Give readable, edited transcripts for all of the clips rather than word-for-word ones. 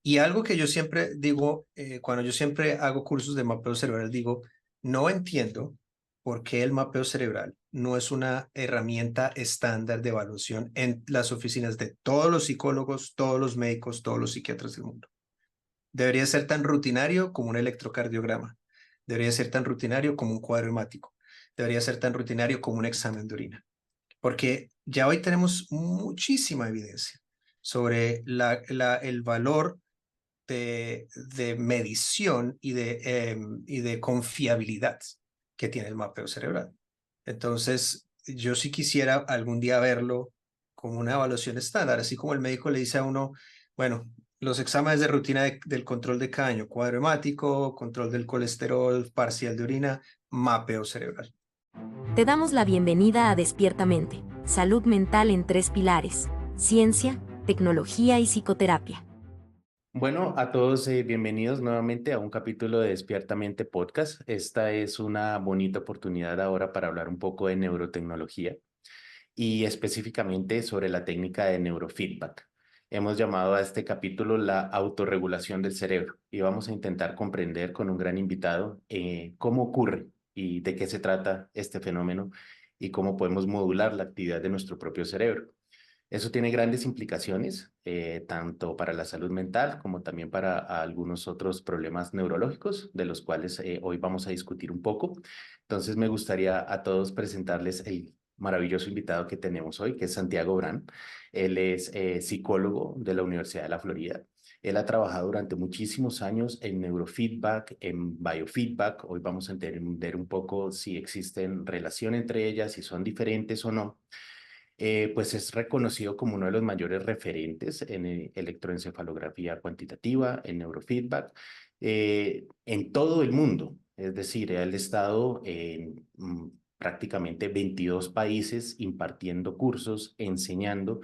Y algo que yo siempre digo, cuando yo siempre hago cursos de mapeo cerebral, digo, no entiendo por qué el mapeo cerebral no es una herramienta estándar de evaluación en las oficinas de todos los psicólogos, todos los médicos, todos los psiquiatras del mundo. Debería ser tan rutinario como un electrocardiograma. Debería ser tan rutinario como un cuadro hemático. Debería ser tan rutinario como un examen de orina. Porque ya hoy tenemos muchísima evidencia sobre el valor de medición y de confiabilidad que tiene el mapeo cerebral. Entonces, yo sí quisiera algún día verlo como una evaluación estándar, así como el médico le dice a uno, bueno, los exámenes de rutina del control de caño, cuadro hemático, control del colesterol, parcial de orina, mapeo cerebral. Te damos la bienvenida a Despiertamente, salud mental en tres pilares: ciencia, tecnología y psicoterapia. Bueno, a todos bienvenidos nuevamente a un capítulo de Despiertamente Podcast. Esta es una bonita oportunidad ahora para hablar un poco de neurotecnología y específicamente sobre la técnica de neurofeedback. Hemos llamado a este capítulo la autorregulación del cerebro y vamos a intentar comprender con un gran invitado cómo ocurre y de qué se trata este fenómeno y cómo podemos modular la actividad de nuestro propio cerebro. Eso tiene grandes implicaciones, tanto para la salud mental como también para algunos otros problemas neurológicos, de los cuales hoy vamos a discutir un poco. Entonces, me gustaría a todos presentarles el maravilloso invitado que tenemos hoy, que es Santiago Brand. Él es psicólogo de la Universidad de la Florida. Él ha trabajado durante muchísimos años en neurofeedback, en biofeedback. Hoy vamos a entender un poco si existen relación entre ellas, si son diferentes o no. Pues es reconocido como uno de los mayores referentes en electroencefalografía cuantitativa, en neurofeedback, en todo el mundo. Es decir, él ha estado en prácticamente 22 países impartiendo cursos, enseñando,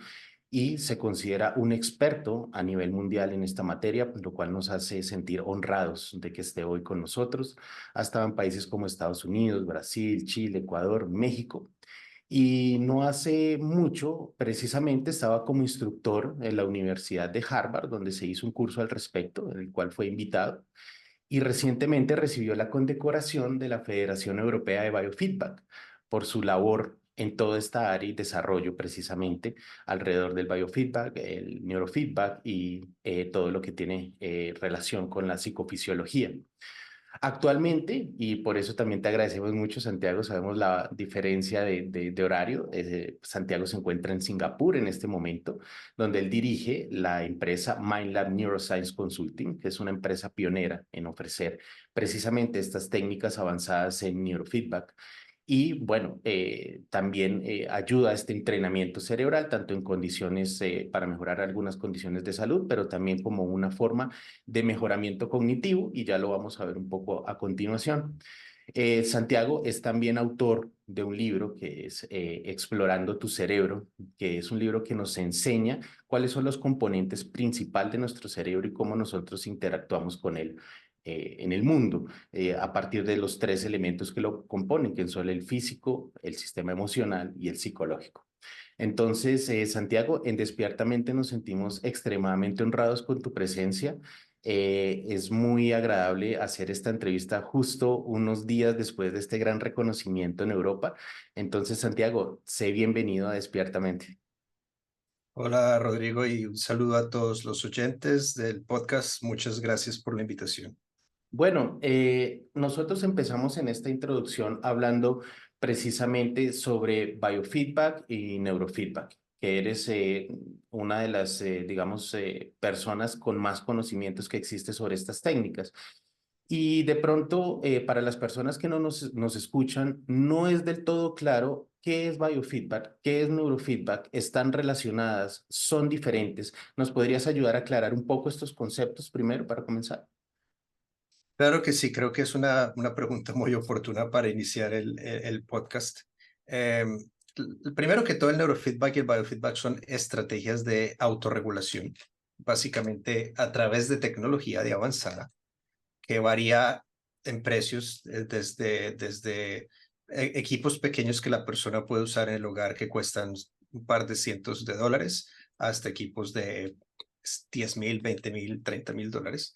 y se considera un experto a nivel mundial en esta materia, lo cual nos hace sentir honrados de que esté hoy con nosotros. Ha estado en países como Estados Unidos, Brasil, Chile, Ecuador, México. Y no hace mucho, precisamente, estaba como instructor en la Universidad de Harvard, donde se hizo un curso al respecto, en el cual fue invitado. Y recientemente recibió la condecoración de la Federación Europea de Biofeedback por su labor en toda esta área y desarrollo precisamente alrededor del biofeedback, el neurofeedback y todo lo que tiene relación con la psicofisiología. Actualmente, y por eso también te agradecemos mucho, Santiago, sabemos la diferencia de horario. Santiago se encuentra en Singapur en este momento, donde él dirige la empresa MindLab Neuroscience Consulting, que es una empresa pionera en ofrecer precisamente estas técnicas avanzadas en neurofeedback. Y bueno, también ayuda a este entrenamiento cerebral, tanto en condiciones para mejorar algunas condiciones de salud, pero también como una forma de mejoramiento cognitivo, y ya lo vamos a ver un poco a continuación. Santiago es también autor de un libro que es Explorando tu cerebro, que es un libro que nos enseña cuáles son los componentes principales de nuestro cerebro y cómo nosotros interactuamos con él en el mundo, a partir de los tres elementos que lo componen, que son el físico, el sistema emocional y el psicológico. Entonces, Santiago, en Despiertamente nos sentimos extremadamente honrados con tu presencia. Es muy agradable hacer esta entrevista justo unos días después de este gran reconocimiento en Europa. Entonces, Santiago, sé bienvenido a Despiertamente. Hola Rodrigo y un saludo a todos los oyentes del podcast. Muchas gracias por la invitación. Bueno, nosotros empezamos en esta introducción hablando precisamente sobre biofeedback y neurofeedback, que eres una de las, digamos, personas con más conocimientos que existe sobre estas técnicas. Y de pronto, para las personas que no nos escuchan, no es del todo claro qué es biofeedback, qué es neurofeedback, están relacionadas, son diferentes. ¿Nos podrías ayudar a aclarar un poco estos conceptos primero para comenzar? Claro que sí, creo que es una pregunta muy oportuna para iniciar el podcast. Eh, Primero que todo, el neurofeedback y el biofeedback son estrategias de autorregulación, básicamente a través de tecnología de avanzada, que varía en precios desde equipos pequeños que la persona puede usar en el hogar que cuestan un par de cientos de dólares hasta equipos de 10.000, 20.000, 30.000 dólares.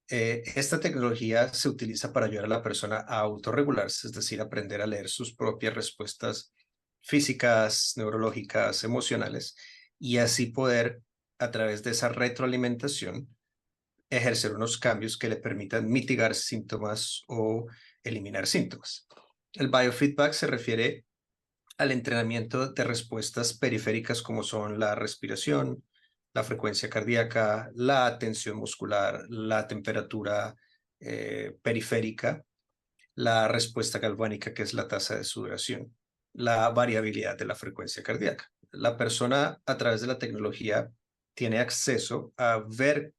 Esta tecnología se utiliza para ayudar a la persona a autorregularse, es decir, aprender a leer sus propias respuestas físicas, neurológicas, emocionales, y así poder, a través de esa retroalimentación, ejercer unos cambios que le permitan mitigar síntomas o eliminar síntomas. El biofeedback se refiere al entrenamiento de respuestas periféricas como son la respiración, la frecuencia cardíaca, la tensión muscular, la temperatura periférica, la respuesta galvánica, que es la tasa de sudoración, la variabilidad de la frecuencia cardíaca. La persona, a través de la tecnología, tiene acceso a ver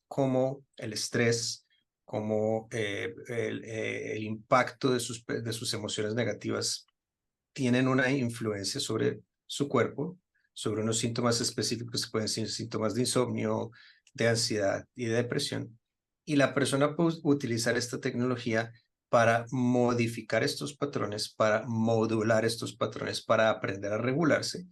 cómo el estrés, cómo el impacto de sus emociones negativas tienen una influencia sobre su cuerpo, sobre unos síntomas específicos que pueden ser síntomas de insomnio, de ansiedad y de depresión. Y la persona puede utilizar esta tecnología para modificar estos patrones, para modular estos patrones, para aprender a regularse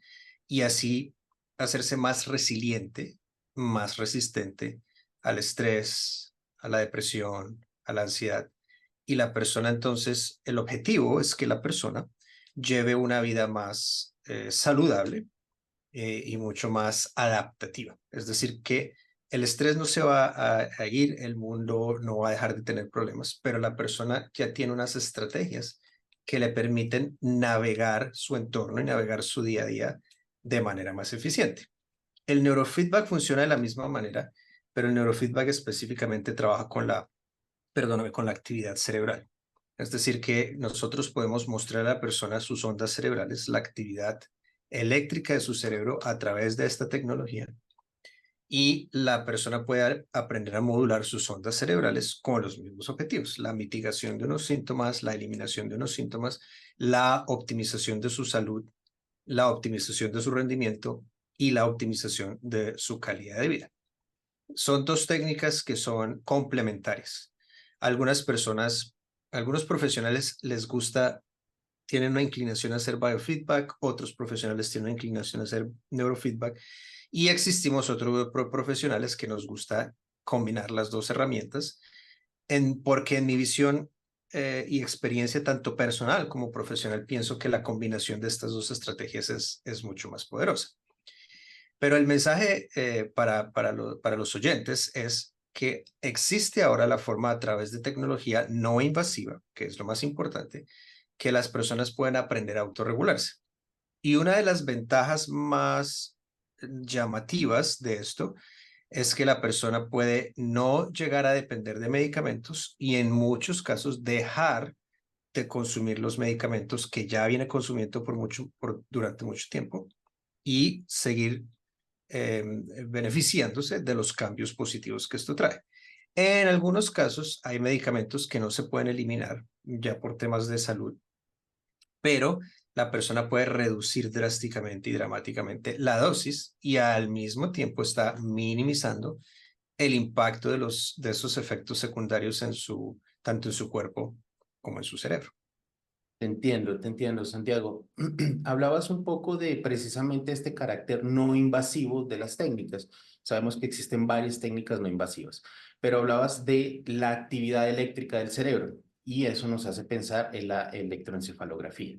y así hacerse más resiliente, más resistente al estrés, a la depresión, a la ansiedad. Y la persona entonces, el objetivo es que la persona lleve una vida más saludable y mucho más adaptativa. Es decir, que el estrés no se va a ir, el mundo no va a dejar de tener problemas, pero la persona ya tiene unas estrategias que le permiten navegar su entorno y navegar su día a día de manera más eficiente. El neurofeedback funciona de la misma manera, pero el neurofeedback específicamente trabaja con la actividad cerebral. Es decir, que nosotros podemos mostrar a la persona sus ondas cerebrales, la actividad eléctrica de su cerebro a través de esta tecnología, y la persona puede aprender a modular sus ondas cerebrales con los mismos objetivos: la mitigación de unos síntomas, la eliminación de unos síntomas, la optimización de su salud, la optimización de su rendimiento y la optimización de su calidad de vida. Son dos técnicas que son complementarias. Algunas personas, algunos profesionales les gusta, tienen una inclinación a hacer biofeedback, otros profesionales tienen una inclinación a hacer neurofeedback, y existimos otro grupo de profesionales que nos gusta combinar las dos herramientas, porque en mi visión y experiencia tanto personal como profesional, pienso que la combinación de estas dos estrategias es mucho más poderosa. Pero el mensaje para los oyentes es que existe ahora la forma, a través de tecnología no invasiva, que es lo más importante, que las personas pueden aprender a autorregularse. Y una de las ventajas más llamativas de esto es que la persona puede no llegar a depender de medicamentos y en muchos casos dejar de consumir los medicamentos que ya viene consumiendo durante mucho tiempo y seguir beneficiándose de los cambios positivos que esto trae. En algunos casos hay medicamentos que no se pueden eliminar ya por temas de salud, pero la persona puede reducir drásticamente y dramáticamente la dosis y al mismo tiempo está minimizando el impacto de esos efectos secundarios tanto en su cuerpo como en su cerebro. Te entiendo, Santiago. Hablabas un poco de precisamente este carácter no invasivo de las técnicas. Sabemos que existen varias técnicas no invasivas, pero hablabas de la actividad eléctrica del cerebro y eso nos hace pensar en la electroencefalografía.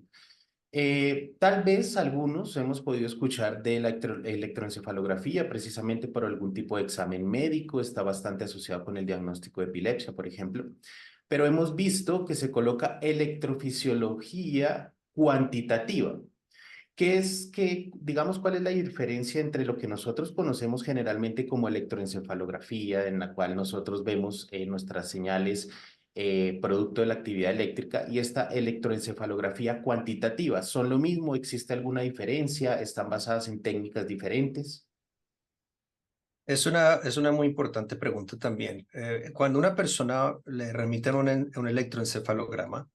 Tal vez algunos hemos podido escuchar de la electroencefalografía precisamente por algún tipo de examen médico, está bastante asociado con el diagnóstico de epilepsia, por ejemplo, pero hemos visto que se coloca electrofisiología cuantitativa. ¿Qué es que, digamos, cuál es la diferencia entre lo que nosotros conocemos generalmente como electroencefalografía, en la cual nosotros vemos nuestras señales producto de la actividad eléctrica, y esta electroencefalografía cuantitativa? ¿Son lo mismo? ¿Existe alguna diferencia? ¿Están basadas en técnicas diferentes? Es una muy importante pregunta también. Cuando una persona le remiten un electroencefalograma,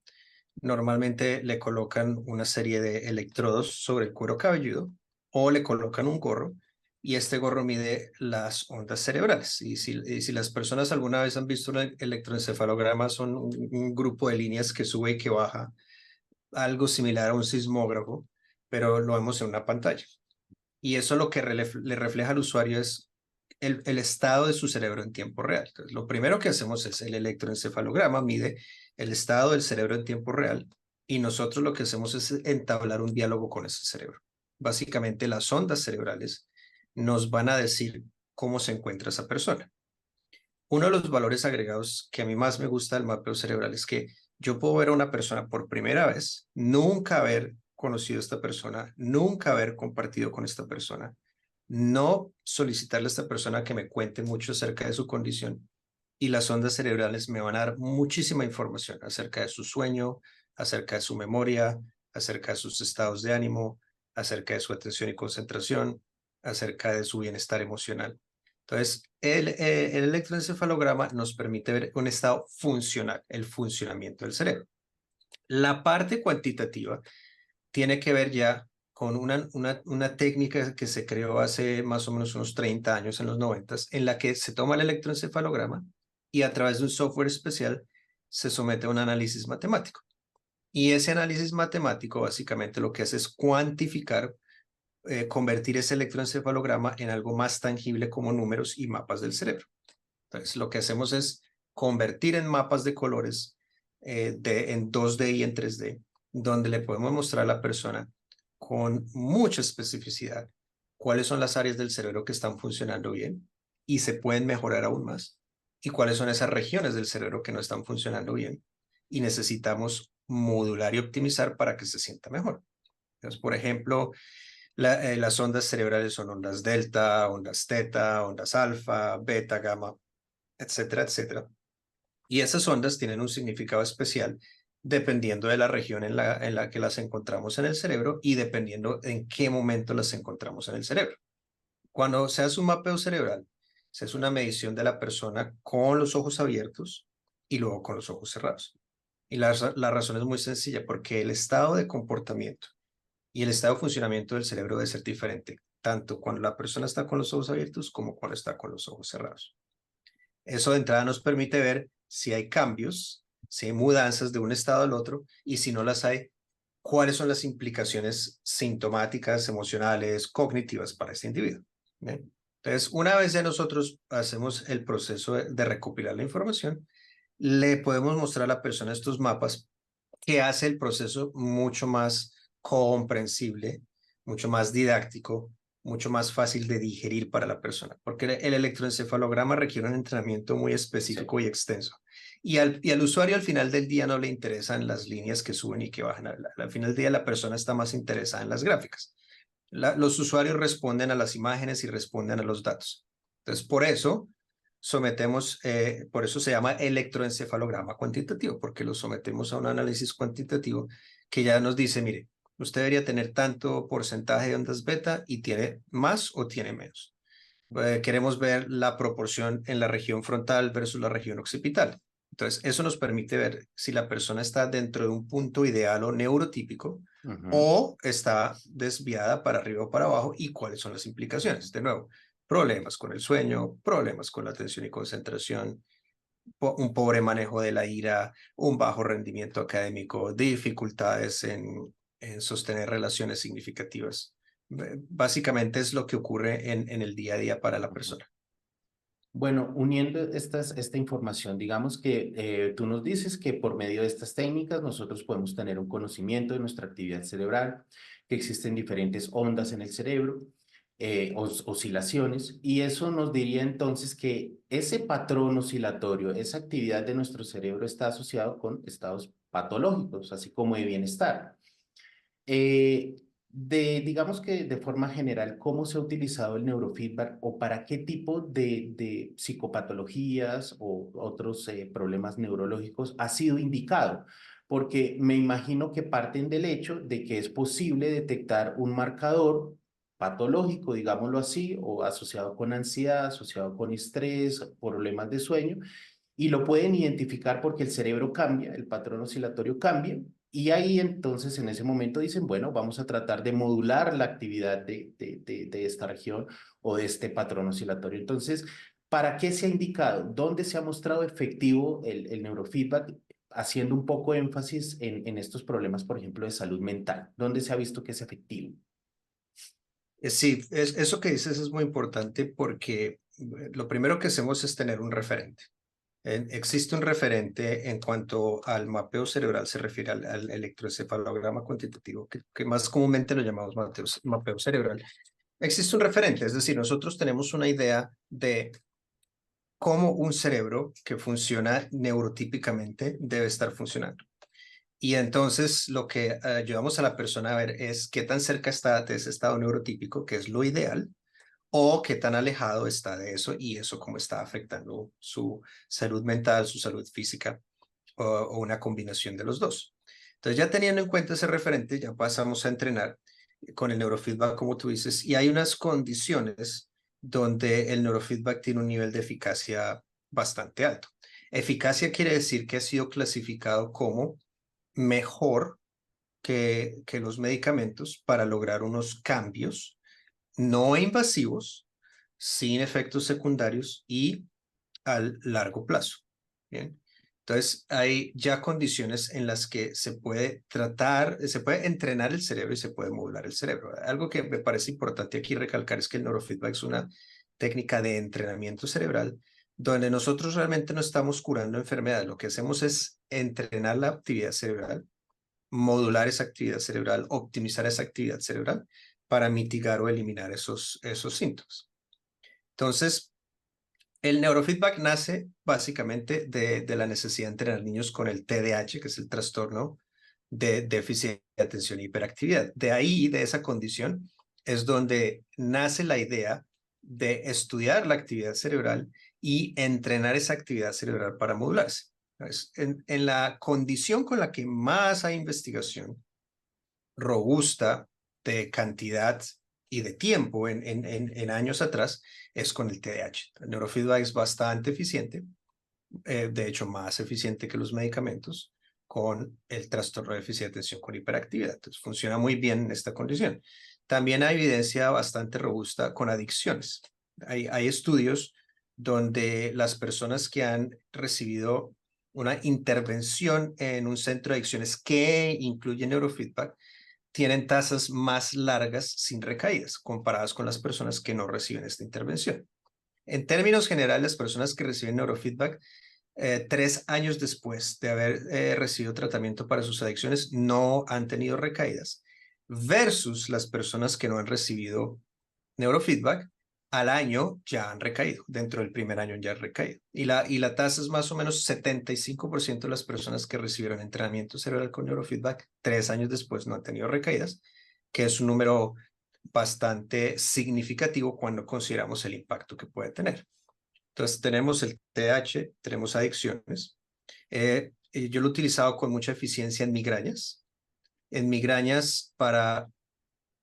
normalmente le colocan una serie de electrodos sobre el cuero cabelludo o le colocan un gorro, y este gorro mide las ondas cerebrales. Y si las personas alguna vez han visto un electroencefalograma, son un grupo de líneas que sube y que baja, algo similar a un sismógrafo, pero lo vemos en una pantalla. Y eso lo que le refleja al usuario es el estado de su cerebro en tiempo real. Entonces, lo primero que hacemos es el electroencefalograma, mide el estado del cerebro en tiempo real y nosotros lo que hacemos es entablar un diálogo con ese cerebro. Básicamente, las ondas cerebrales nos van a decir cómo se encuentra esa persona. Uno de los valores agregados que a mí más me gusta del mapeo cerebral es que yo puedo ver a una persona por primera vez, nunca haber conocido a esta persona, nunca haber compartido con esta persona, no solicitarle a esta persona que me cuente mucho acerca de su condición y las ondas cerebrales me van a dar muchísima información acerca de su sueño, acerca de su memoria, acerca de sus estados de ánimo, acerca de su atención y concentración, acerca de su bienestar emocional. Entonces, el electroencefalograma nos permite ver un estado funcional, el funcionamiento del cerebro. La parte cuantitativa tiene que ver ya con una técnica que se creó hace más o menos unos 30 años, en los 90, en la que se toma el electroencefalograma y a través de un software especial se somete a un análisis matemático. Y ese análisis matemático básicamente lo que hace es cuantificar, convertir ese electroencefalograma en algo más tangible como números y mapas del cerebro. Entonces, lo que hacemos es convertir en mapas de colores en 2D y en 3D, donde le podemos mostrar a la persona con mucha especificidad cuáles son las áreas del cerebro que están funcionando bien y se pueden mejorar aún más, y cuáles son esas regiones del cerebro que no están funcionando bien y necesitamos modular y optimizar para que se sienta mejor. Entonces, por ejemplo, las ondas cerebrales son ondas delta, ondas teta, ondas alfa, beta, gamma, etcétera, etcétera. Y esas ondas tienen un significado especial dependiendo de la región en la que las encontramos en el cerebro y dependiendo en qué momento las encontramos en el cerebro. Cuando se hace un mapeo cerebral, se hace una medición de la persona con los ojos abiertos y luego con los ojos cerrados. Y la razón es muy sencilla, porque el estado de comportamiento y el estado de funcionamiento del cerebro debe ser diferente, tanto cuando la persona está con los ojos abiertos como cuando está con los ojos cerrados. Eso de entrada nos permite ver si hay cambios, si hay mudanzas de un estado al otro y si no las hay, cuáles son las implicaciones sintomáticas, emocionales, cognitivas para este individuo. ¿Bien? Entonces, una vez ya nosotros hacemos el proceso de recopilar la información, le podemos mostrar a la persona estos mapas que hace el proceso mucho más comprensible, mucho más didáctico, mucho más fácil de digerir para la persona, porque el electroencefalograma requiere un entrenamiento muy específico y extenso. Y al usuario al final del día no le interesan las líneas que suben y que bajan. Al final del día la persona está más interesada en las gráficas. Los usuarios responden a las imágenes y responden a los datos. Entonces, por eso sometemos, por eso se llama electroencefalograma cuantitativo, porque lo sometemos a un análisis cuantitativo que ya nos dice, mire, usted debería tener tanto porcentaje de ondas beta y tiene más o tiene menos. Queremos ver la proporción en la región frontal versus la región occipital. Entonces, eso nos permite ver si la persona está dentro de un punto ideal o neurotípico o está desviada para arriba o para abajo y cuáles son las implicaciones. De nuevo, problemas con el sueño, problemas con la atención y concentración, un pobre manejo de la ira, un bajo rendimiento académico, dificultades en sostener relaciones significativas. Básicamente es lo que ocurre en el día a día para la persona. Bueno, uniendo esta información, digamos que tú nos dices que por medio de estas técnicas nosotros podemos tener un conocimiento de nuestra actividad cerebral, que existen diferentes ondas en el cerebro, oscilaciones, y eso nos diría entonces que ese patrón oscilatorio, esa actividad de nuestro cerebro está asociado con estados patológicos, así como de bienestar. Eh, digamos que de forma general, ¿cómo se ha utilizado el neurofeedback o para qué tipo de psicopatologías o otros problemas neurológicos ha sido indicado? Porque me imagino que parten del hecho de que es posible detectar un marcador patológico, digámoslo así, o asociado con ansiedad, asociado con estrés, problemas de sueño, y lo pueden identificar porque el cerebro cambia, el patrón oscilatorio cambia, y ahí entonces en ese momento dicen, bueno, vamos a tratar de modular la actividad de esta región o de este patrón oscilatorio. Entonces, ¿para qué se ha indicado? ¿Dónde se ha mostrado efectivo el neurofeedback? Haciendo un poco énfasis en estos problemas, por ejemplo, de salud mental. ¿Dónde se ha visto que es efectivo? Sí, eso que dices es muy importante porque lo primero que hacemos es tener un referente. Existe un referente en cuanto al mapeo cerebral, se refiere al electroencefalograma cuantitativo, que más comúnmente lo llamamos mapeo cerebral. Existe un referente, es decir, nosotros tenemos una idea de cómo un cerebro que funciona neurotípicamente debe estar funcionando. Y entonces lo que ayudamos a la persona a ver es qué tan cerca está de ese estado neurotípico, que es lo ideal, o qué tan alejado está de eso y eso cómo está afectando su salud mental, su salud física o una combinación de los dos. Entonces ya teniendo en cuenta ese referente, ya pasamos a entrenar con el neurofeedback, como tú dices, y hay unas condiciones donde el neurofeedback tiene un nivel de eficacia bastante alto. Eficacia quiere decir que ha sido clasificado como mejor que los medicamentos para lograr unos cambios no invasivos, sin efectos secundarios y al largo plazo. Bien. Entonces, hay ya condiciones en las que se puede tratar, se puede entrenar el cerebro y se puede modular el cerebro. Algo que me parece importante aquí recalcar es que el neurofeedback es una técnica de entrenamiento cerebral donde nosotros realmente no estamos curando enfermedades. Lo que hacemos es entrenar la actividad cerebral, modular esa actividad cerebral, optimizar esa actividad cerebral para mitigar o eliminar esos síntomas. Entonces, el neurofeedback nace básicamente de la necesidad de entrenar niños con el TDAH, que es el trastorno de déficit de atención e hiperactividad. De ahí, de esa condición, es donde nace la idea de estudiar la actividad cerebral y entrenar esa actividad cerebral para modularse. En la condición con la que más hay investigación robusta de cantidad y de tiempo en años atrás es con el TDAH. El neurofeedback es bastante eficiente, de hecho más eficiente que los medicamentos con el trastorno de déficit de atención con hiperactividad. Entonces funciona muy bien en esta condición. También hay evidencia bastante robusta con adicciones. Hay estudios donde las personas que han recibido una intervención en un centro de adicciones que incluye neurofeedback tienen tasas más largas sin recaídas comparadas con las personas que no reciben esta intervención. En términos generales, las personas que reciben neurofeedback 3 años después de haber recibido tratamiento para sus adicciones no han tenido recaídas versus las personas que no han recibido neurofeedback al año ya han recaído, dentro del primer año ya han recaído. Y la tasa es más o menos 75% de las personas que recibieron entrenamiento cerebral con neurofeedback 3 años después no han tenido recaídas, que es un número bastante significativo cuando consideramos el impacto que puede tener. Entonces tenemos el TDAH, tenemos adicciones. Yo lo he utilizado con mucha eficiencia en migrañas para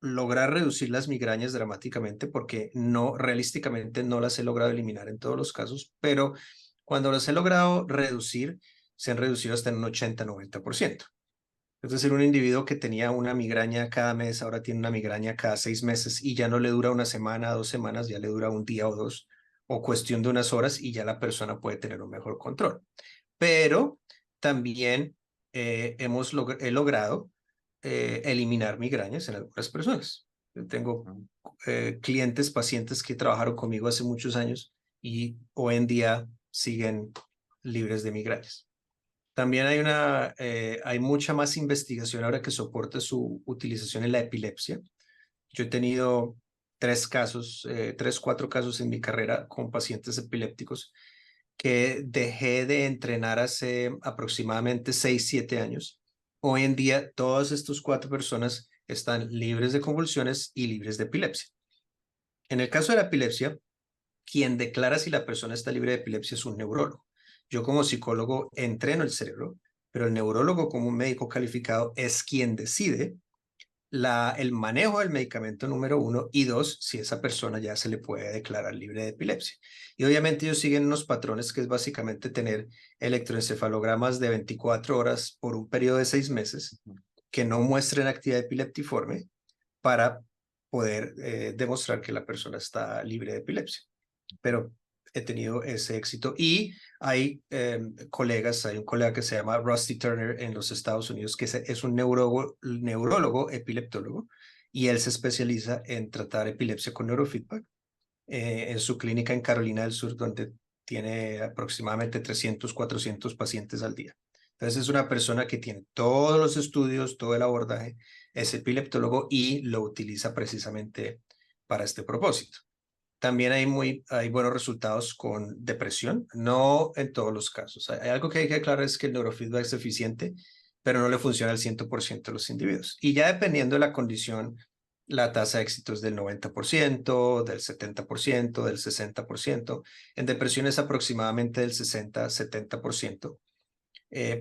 lograr reducir las migrañas dramáticamente porque realísticamente no las he logrado eliminar en todos los casos, pero cuando las he logrado reducir, se han reducido hasta en un 80-90%. Es decir, un individuo que tenía una migraña cada mes, ahora tiene una migraña cada 6 meses y ya no le dura una semana, 2 semanas, ya le dura un día o dos, o cuestión de unas horas y ya la persona puede tener un mejor control. Pero también he logrado eliminar migrañas en algunas personas. Yo tengo clientes, pacientes que trabajaron conmigo hace muchos años y hoy en día siguen libres de migrañas. También hay mucha más investigación ahora que soporta su utilización en la epilepsia. Yo he tenido 4 casos en mi carrera con pacientes epilépticos que dejé de entrenar hace aproximadamente 6-7 años. Hoy en día, todas estas 4 personas están libres de convulsiones y libres de epilepsia. En el caso de la epilepsia, quien declara si la persona está libre de epilepsia es un neurólogo. Yo como psicólogo entreno el cerebro, pero el neurólogo como un médico calificado es quien decide el manejo del medicamento número 1 y 2, si esa persona ya se le puede declarar libre de epilepsia. Y obviamente ellos siguen unos patrones que es básicamente tener electroencefalogramas de 24 horas por un periodo de 6 meses que no muestren actividad epileptiforme para poder demostrar que la persona está libre de epilepsia. Pero he tenido ese éxito y hay un colega que se llama Rusty Turner en los Estados Unidos que es un neurólogo epileptólogo y él se especializa en tratar epilepsia con neurofeedback en su clínica en Carolina del Sur, donde tiene aproximadamente 300, 400 pacientes al día. Entonces es una persona que tiene todos los estudios, todo el abordaje, es epileptólogo y lo utiliza precisamente para este propósito. También hay buenos resultados con depresión, no en todos los casos. Hay algo que hay que aclarar, es que el neurofeedback es eficiente, pero no le funciona al 100% de los individuos. Y ya dependiendo de la condición, la tasa de éxito es del 90%, del 70%, del 60%. En depresión es aproximadamente del 60-70%.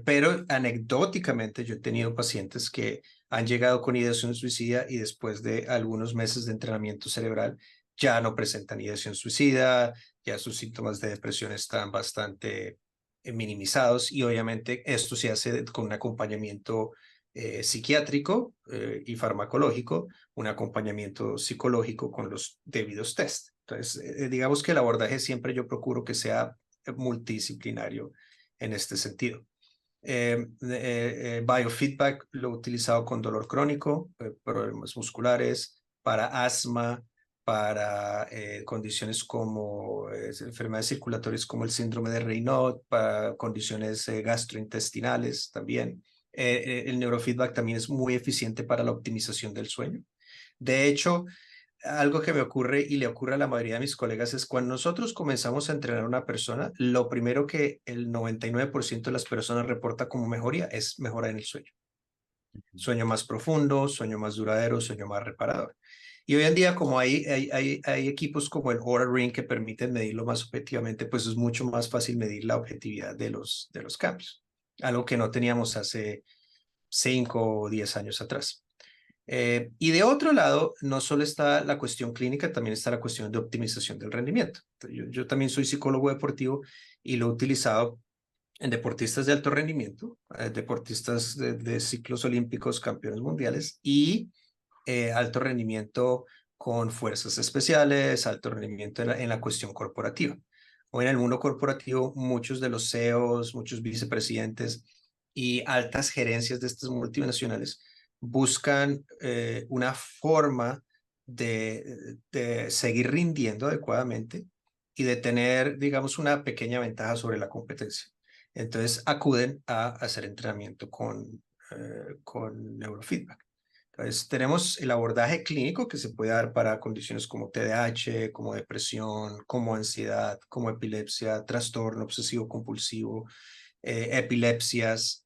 Pero anecdóticamente yo he tenido pacientes que han llegado con ideación suicida y después de algunos meses de entrenamiento cerebral ya no presentan ideación suicida, ya sus síntomas de depresión están bastante minimizados, y obviamente esto se hace con un acompañamiento psiquiátrico y farmacológico, un acompañamiento psicológico con los debidos test. Entonces, digamos que el abordaje siempre yo procuro que sea multidisciplinario en este sentido. Biofeedback lo he utilizado con dolor crónico, problemas musculares, para asma, para condiciones como enfermedades circulatorias como el síndrome de Raynaud, para condiciones gastrointestinales también. El neurofeedback también es muy eficiente para la optimización del sueño. De hecho, algo que me ocurre y le ocurre a la mayoría de mis colegas es cuando nosotros comenzamos a entrenar a una persona, lo primero que el 99% de las personas reporta como mejoría es mejora en el sueño. Sueño más profundo, sueño más duradero, sueño más reparador. Y hoy en día, como hay equipos como el Oura Ring que permiten medirlo más objetivamente, pues es mucho más fácil medir la objetividad de los cambios, algo que no teníamos hace 5 o 10 años atrás. Y de otro lado, no solo está la cuestión clínica, también está la cuestión de optimización del rendimiento. Yo también soy psicólogo deportivo y lo he utilizado en deportistas de alto rendimiento, deportistas de ciclos olímpicos, campeones mundiales y alto rendimiento con fuerzas especiales, alto rendimiento en la cuestión corporativa. Hoy en el mundo corporativo, muchos de los CEOs, muchos vicepresidentes y altas gerencias de estas multinacionales buscan una forma de seguir rindiendo adecuadamente y de tener, digamos, una pequeña ventaja sobre la competencia. Entonces acuden a hacer entrenamiento con neurofeedback. Entonces tenemos el abordaje clínico que se puede dar para condiciones como TDAH, como depresión, como ansiedad, como epilepsia, trastorno obsesivo compulsivo, epilepsias,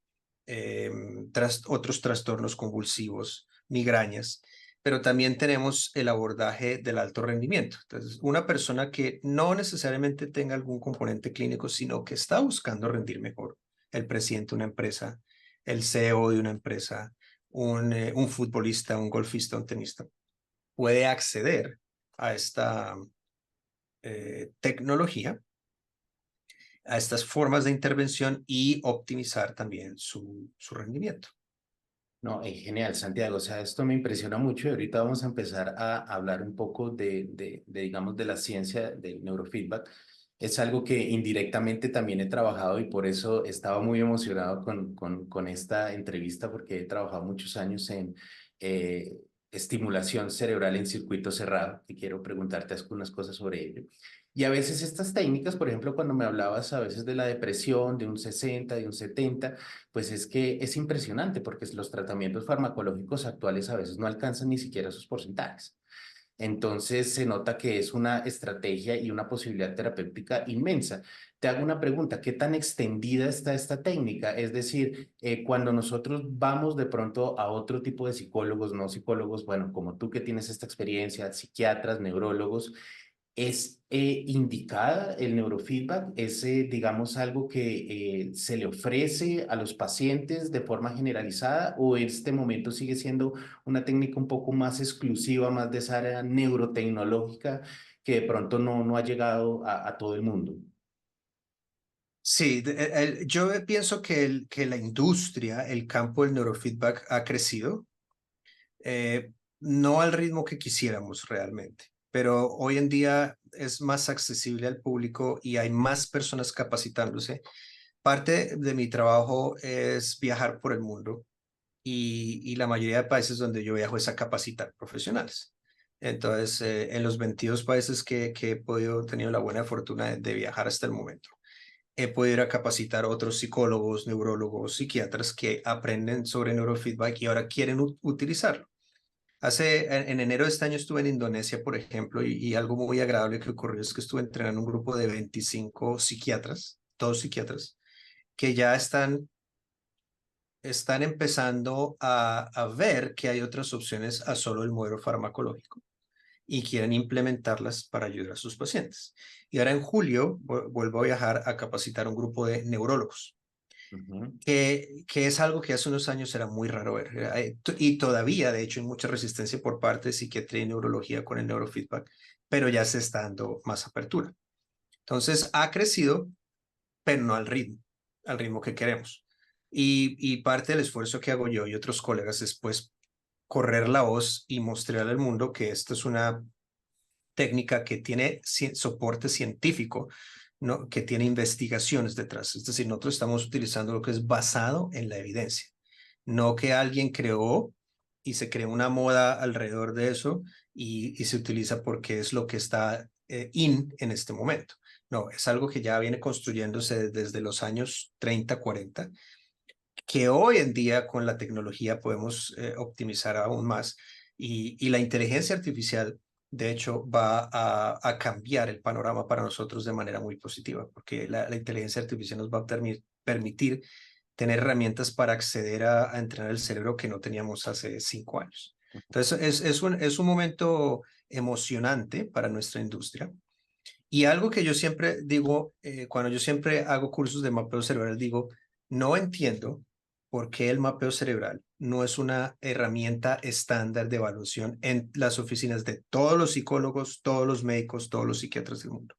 otros trastornos convulsivos, migrañas, pero también tenemos el abordaje del alto rendimiento. Entonces, una persona que no necesariamente tenga algún componente clínico, sino que está buscando rendir mejor, el presidente de una empresa, el CEO de una empresa, un futbolista, un golfista, un tenista, puede acceder a esta tecnología, a estas formas de intervención y optimizar también su rendimiento. No, genial, Santiago. O sea, esto me impresiona mucho y ahorita vamos a empezar a hablar un poco digamos, de la ciencia del neurofeedback. Es algo que indirectamente también he trabajado y por eso estaba muy emocionado con esta entrevista porque he trabajado muchos años en eh, estimulación cerebral en circuito cerrado y quiero preguntarte algunas cosas sobre ello. Y a veces estas técnicas, por ejemplo, cuando me hablabas a veces de la depresión, de un 60, de un 70, pues es que es impresionante porque los tratamientos farmacológicos actuales a veces no alcanzan ni siquiera esos porcentajes. Entonces se nota que es una estrategia y una posibilidad terapéutica inmensa. Te hago una pregunta, ¿qué tan extendida está esta técnica? Es decir, cuando nosotros vamos de pronto a otro tipo de psicólogos, no psicólogos, bueno, como tú que tienes esta experiencia, psiquiatras, neurólogos, ¿es indicada el neurofeedback? ¿Es, digamos, algo que se le ofrece a los pacientes de forma generalizada o en este momento sigue siendo una técnica un poco más exclusiva, más de esa área neurotecnológica que de pronto no ha llegado a todo el mundo? Sí, yo pienso que la industria, el campo del neurofeedback ha crecido, eh, no al ritmo que quisiéramos realmente, pero hoy en día es más accesible al público y hay más personas capacitándose. Parte de mi trabajo es viajar por el mundo y la mayoría de países donde yo viajo es a capacitar profesionales. Entonces, en los 22 países que he podido, tenido la buena fortuna de viajar hasta el momento, he podido ir a capacitar a otros psicólogos, neurólogos, psiquiatras que aprenden sobre neurofeedback y ahora quieren utilizarlo. En enero de este año estuve en Indonesia, por ejemplo, y algo muy agradable que ocurrió es que estuve entrenando un grupo de 25 psiquiatras, todos psiquiatras, que ya están empezando a ver que hay otras opciones a solo el modelo farmacológico y quieren implementarlas para ayudar a sus pacientes. Y ahora en julio vuelvo a viajar a capacitar un grupo de neurólogos, Ujú. que es algo que hace unos años era muy raro ver. Y todavía, de hecho, hay mucha resistencia por parte de psiquiatría y neurología con el neurofeedback, pero ya se está dando más apertura. Entonces, ha crecido, pero no al ritmo que queremos. Y parte del esfuerzo que hago yo y otros colegas es pues correr la voz y mostrar al mundo que esto es una técnica que tiene soporte científico, ¿no? Que tiene investigaciones detrás. Es decir, nosotros estamos utilizando lo que es basado en la evidencia, no que alguien creó y se creó una moda alrededor de eso y se utiliza porque es lo que está en este momento. No, es algo que ya viene construyéndose desde los años 30, 40, que hoy en día con la tecnología podemos optimizar aún más y la inteligencia artificial, de hecho, va a cambiar el panorama para nosotros de manera muy positiva, porque la inteligencia artificial nos va a permitir tener herramientas para acceder a entrenar el cerebro que no teníamos hace 5 años. Entonces, es un momento emocionante para nuestra industria. Y algo que yo siempre digo, cuando yo siempre hago cursos de mapeo cerebral, digo, no entiendo por qué el mapeo cerebral no es una herramienta estándar de evaluación en las oficinas de todos los psicólogos, todos los médicos, todos los psiquiatras del mundo.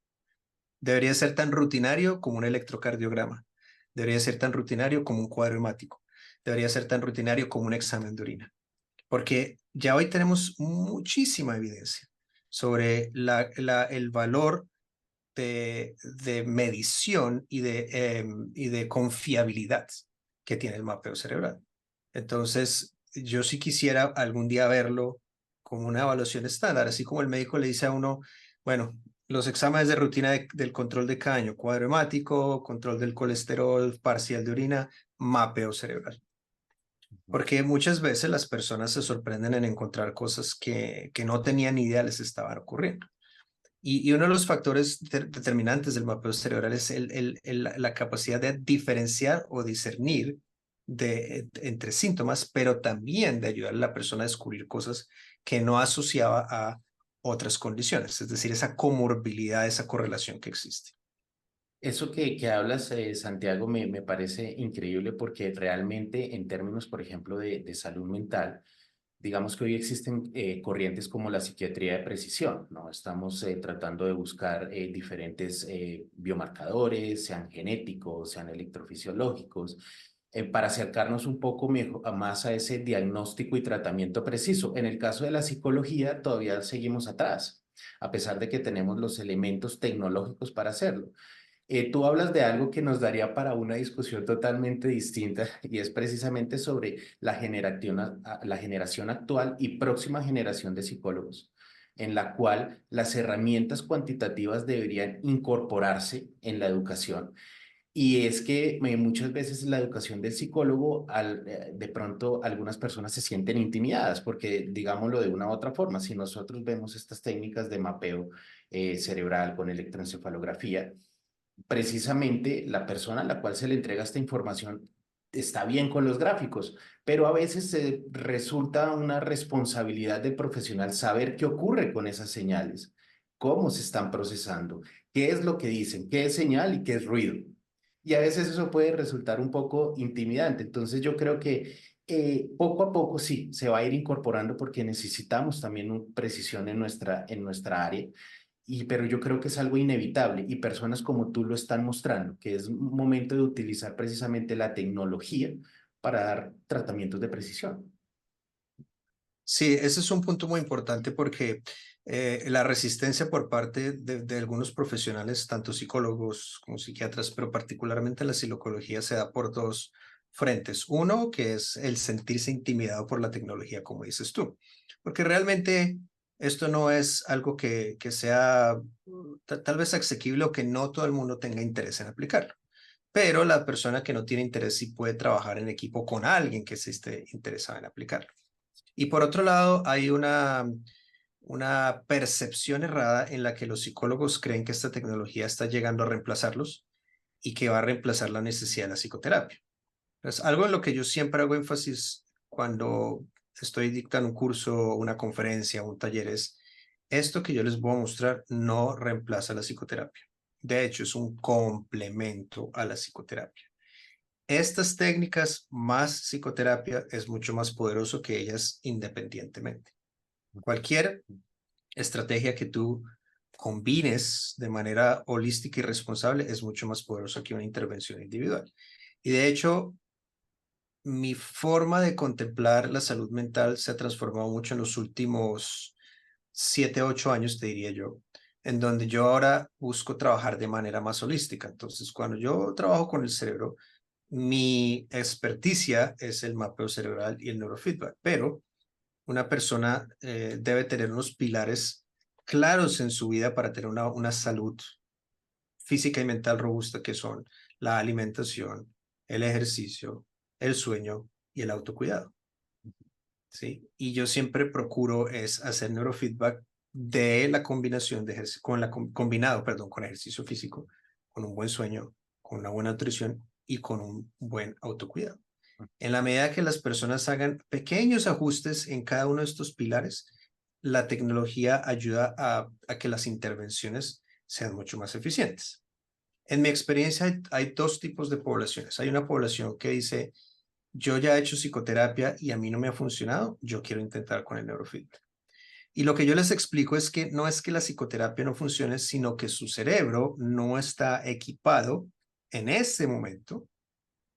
Debería ser tan rutinario como un electrocardiograma. Debería ser tan rutinario como un cuadro hemático. Debería ser tan rutinario como un examen de orina. Porque ya hoy tenemos muchísima evidencia sobre el valor de medición y de confiabilidad que tiene el mapeo cerebral. Entonces, yo sí quisiera algún día verlo como una evaluación estándar, así como el médico le dice a uno, bueno, los exámenes de rutina del control de cada año, cuadro hemático, control del colesterol, parcial de orina, mapeo cerebral. Porque muchas veces las personas se sorprenden en encontrar cosas que no tenían ni idea les estaban ocurriendo. Y uno de los factores determinantes del mapeo cerebral es la capacidad de diferenciar o discernir entre síntomas, pero también de ayudar a la persona a descubrir cosas que no asociaba a otras condiciones, es decir, esa comorbilidad, esa correlación que existe. Eso que hablas, Santiago, me parece increíble porque realmente en términos, por ejemplo, de salud mental, digamos que hoy existen corrientes como la psiquiatría de precisión, ¿no? Estamos tratando de buscar diferentes biomarcadores, sean genéticos, sean electrofisiológicos, para acercarnos un poco más a ese diagnóstico y tratamiento preciso. En el caso de la psicología, todavía seguimos atrás, a pesar de que tenemos los elementos tecnológicos para hacerlo. Tú hablas de algo que nos daría para una discusión totalmente distinta y es precisamente sobre la generación actual y próxima generación de psicólogos, en la cual las herramientas cuantitativas deberían incorporarse en la educación. Y es que muchas veces la educación del psicólogo, de pronto algunas personas se sienten intimidadas porque, digámoslo de una u otra forma, si nosotros vemos estas técnicas de mapeo cerebral con electroencefalografía, precisamente la persona a la cual se le entrega esta información está bien con los gráficos, pero a veces resulta una responsabilidad del profesional saber qué ocurre con esas señales, cómo se están procesando, qué es lo que dicen, qué es señal y qué es ruido. Y a veces eso puede resultar un poco intimidante. Entonces yo creo que poco a poco sí, se va a ir incorporando porque necesitamos también precisión en nuestra área, pero yo creo que es algo inevitable y personas como tú lo están mostrando, que es un momento de utilizar precisamente la tecnología para dar tratamientos de precisión. Sí, ese es un punto muy importante porque la resistencia por parte de algunos profesionales, tanto psicólogos como psiquiatras, pero particularmente en la psicología, se da por dos frentes. Uno, que es el sentirse intimidado por la tecnología, como dices tú, porque realmente esto no es algo que sea tal vez asequible o que no todo el mundo tenga interés en aplicarlo. Pero la persona que no tiene interés sí puede trabajar en equipo con alguien que se esté interesado en aplicarlo. Y por otro lado, hay una percepción errada en la que los psicólogos creen que esta tecnología está llegando a reemplazarlos y que va a reemplazar la necesidad de la psicoterapia. Es algo en lo que yo siempre hago énfasis cuando estoy dictando un curso, una conferencia, un taller, es esto que yo les voy a mostrar no reemplaza la psicoterapia. De hecho, es un complemento a la psicoterapia. Estas técnicas más psicoterapia es mucho más poderoso que ellas independientemente. Cualquier estrategia que tú combines de manera holística y responsable es mucho más poderosa que una intervención individual. Y de hecho, mi forma de contemplar la salud mental se ha transformado mucho en los últimos 7, 8 años, te diría yo, en donde yo ahora busco trabajar de manera más holística. Entonces, cuando yo trabajo con el cerebro, mi experticia es el mapeo cerebral y el neurofeedback, pero una persona debe tener unos pilares claros en su vida para tener una salud física y mental robusta, que son la alimentación, el ejercicio, el sueño y el autocuidado. ¿Sí? Y yo siempre procuro es hacer neurofeedback de la combinación de ejercicio, combinado, perdón, con ejercicio físico, con un buen sueño, con una buena nutrición y con un buen autocuidado. En la medida que las personas hagan pequeños ajustes en cada uno de estos pilares, la tecnología ayuda a que las intervenciones sean mucho más eficientes. En mi experiencia hay dos tipos de poblaciones. Hay una población que dice, yo ya he hecho psicoterapia y a mí no me ha funcionado, yo quiero intentar con el neurofeedback. Y lo que yo les explico es que no es que la psicoterapia no funcione, sino que su cerebro no está equipado en ese momento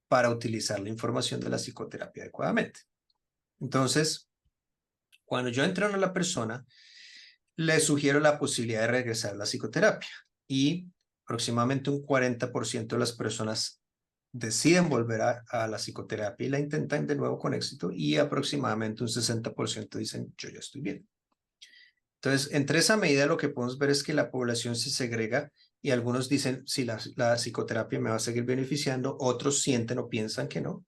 para utilizar la información de la psicoterapia adecuadamente. Entonces, cuando yo entreno a la persona, le sugiero la posibilidad de regresar a la psicoterapia y aproximadamente un 40% de las personas deciden volver a la psicoterapia y la intentan de nuevo con éxito y aproximadamente un 60% dicen yo ya estoy bien. Entonces, entre esa medida lo que podemos ver es que la población se segrega y algunos dicen si la psicoterapia me va a seguir beneficiando, otros sienten o piensan que no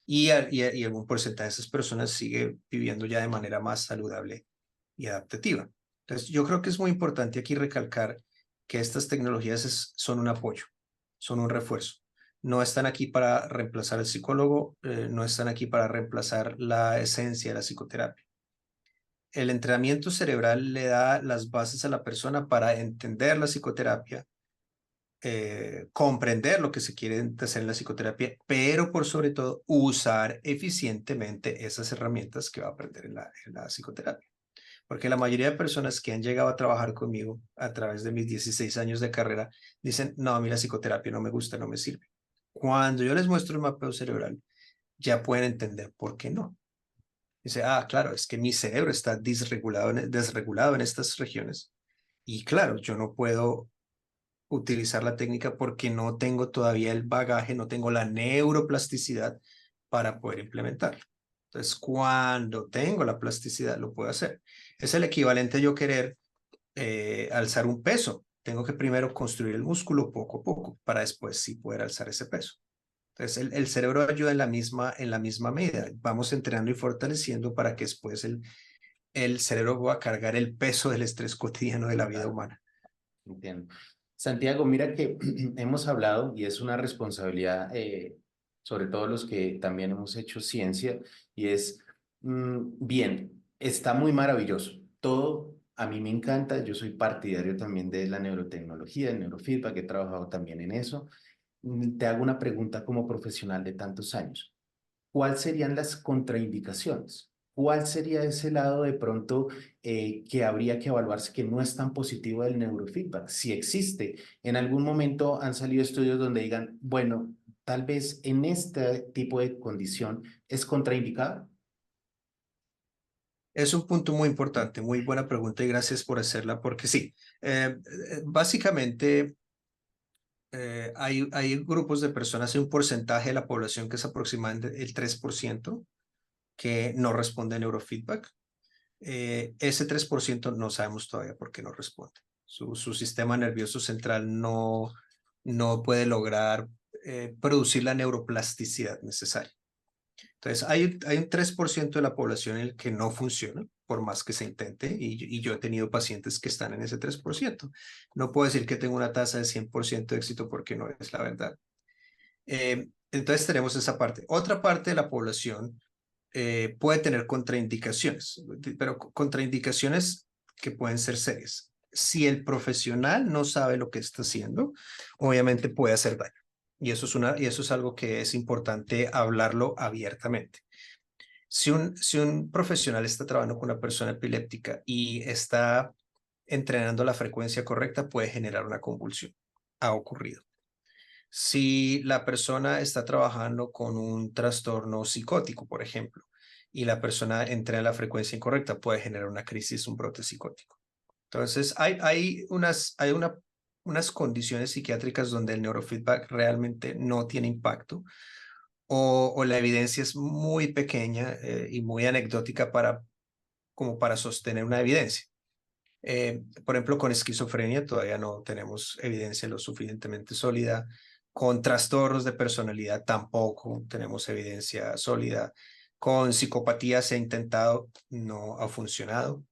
y algún porcentaje de esas personas sigue viviendo ya de manera más saludable y adaptativa. Entonces, yo creo que es muy importante aquí recalcar que estas tecnologías son un apoyo, son un refuerzo. No están aquí para reemplazar al psicólogo, no están aquí para reemplazar la esencia de la psicoterapia. El entrenamiento cerebral le da las bases a la persona para entender la psicoterapia, comprender lo que se quiere hacer en la psicoterapia, pero por sobre todo usar eficientemente esas herramientas que va a aprender en la psicoterapia. Porque la mayoría de personas que han llegado a trabajar conmigo a través de mis 16 años de carrera dicen, no, a mí la psicoterapia no me gusta, no me sirve. Cuando yo les muestro el mapeo cerebral, ya pueden entender por qué no. Dice, ah, claro, es que mi cerebro está desregulado en estas regiones. Y claro, yo no puedo utilizar la técnica porque no tengo todavía el bagaje, no tengo la neuroplasticidad para poder implementarlo. Entonces, cuando tengo la plasticidad, lo puedo hacer. Es el equivalente a yo querer alzar un peso. Tengo que primero construir el músculo poco a poco para después sí poder alzar ese peso. Entonces, el cerebro ayuda en la misma medida. Vamos entrenando y fortaleciendo para que después el cerebro pueda cargar el peso del estrés cotidiano de la vida Claro, humana. entiendo. Santiago, mira que hemos hablado y es una responsabilidad, sobre todo los que también hemos hecho ciencia, y es, bien, está muy maravilloso. Todo a mí me encanta, yo soy partidario también de la neurotecnología, el neurofeedback, he trabajado también en eso. Te hago una pregunta como profesional de tantos años. ¿Cuáles serían las contraindicaciones? ¿Cuál sería ese lado de pronto que habría que evaluarse que no es tan positivo del neurofeedback? Si existe, en algún momento han salido estudios donde digan, bueno, tal vez en este tipo de condición es contraindicado. Es un punto muy importante, muy buena pregunta y gracias por hacerla, porque sí, básicamente hay grupos de personas, hay un porcentaje de la población que es aproximadamente el 3% que no responde a neurofeedback. ese 3% no sabemos todavía por qué no responde. Su sistema nervioso central no puede lograr producir la neuroplasticidad necesaria. Entonces, hay un 3% de la población en el que no funciona, por más que se intente, y yo he tenido pacientes que están en ese 3%. No puedo decir que tengo una tasa de 100% de éxito porque no es la verdad. Entonces, tenemos esa parte. Otra parte de la población puede tener contraindicaciones, pero contraindicaciones que pueden ser serias. Si el profesional no sabe lo que está haciendo, obviamente puede hacer daño. Y eso es algo que es importante hablarlo abiertamente. Si un profesional está trabajando con una persona epiléptica y está entrenando la frecuencia correcta, puede generar una convulsión. Ha ocurrido. Si la persona está trabajando con un trastorno psicótico, por ejemplo, y la persona entra en la frecuencia incorrecta, puede generar una crisis, un brote psicótico. Entonces, unas condiciones psiquiátricas donde el neurofeedback realmente no tiene impacto o la evidencia es muy pequeña y muy anecdótica como para sostener una evidencia. Por ejemplo, con esquizofrenia todavía no tenemos evidencia lo suficientemente sólida. Con trastornos de personalidad tampoco tenemos evidencia sólida. Con psicopatía se ha intentado, no ha funcionado.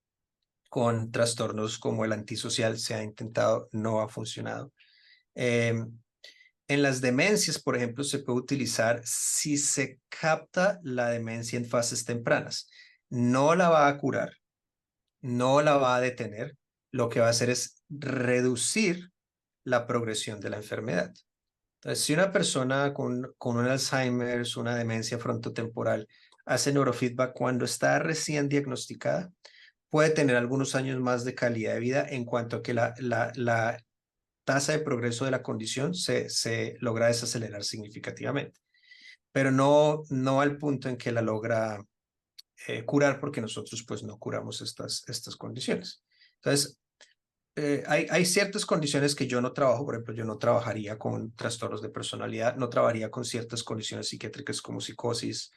Con trastornos como el antisocial se ha intentado, no ha funcionado. En las demencias, por ejemplo, se puede utilizar si se capta la demencia en fases tempranas. No la va a curar, no la va a detener, lo que va a hacer es reducir la progresión de la enfermedad. Entonces, si una persona con un Alzheimer, una demencia frontotemporal, hace neurofeedback cuando está recién diagnosticada, puede tener algunos años más de calidad de vida en cuanto a que la tasa de progreso de la condición se logra desacelerar significativamente, pero no al punto en que la logra curar, porque nosotros pues no curamos estas condiciones. Entonces, hay ciertas condiciones que yo no trabajo, por ejemplo, yo no trabajaría con trastornos de personalidad, no trabajaría con ciertas condiciones psiquiátricas como psicosis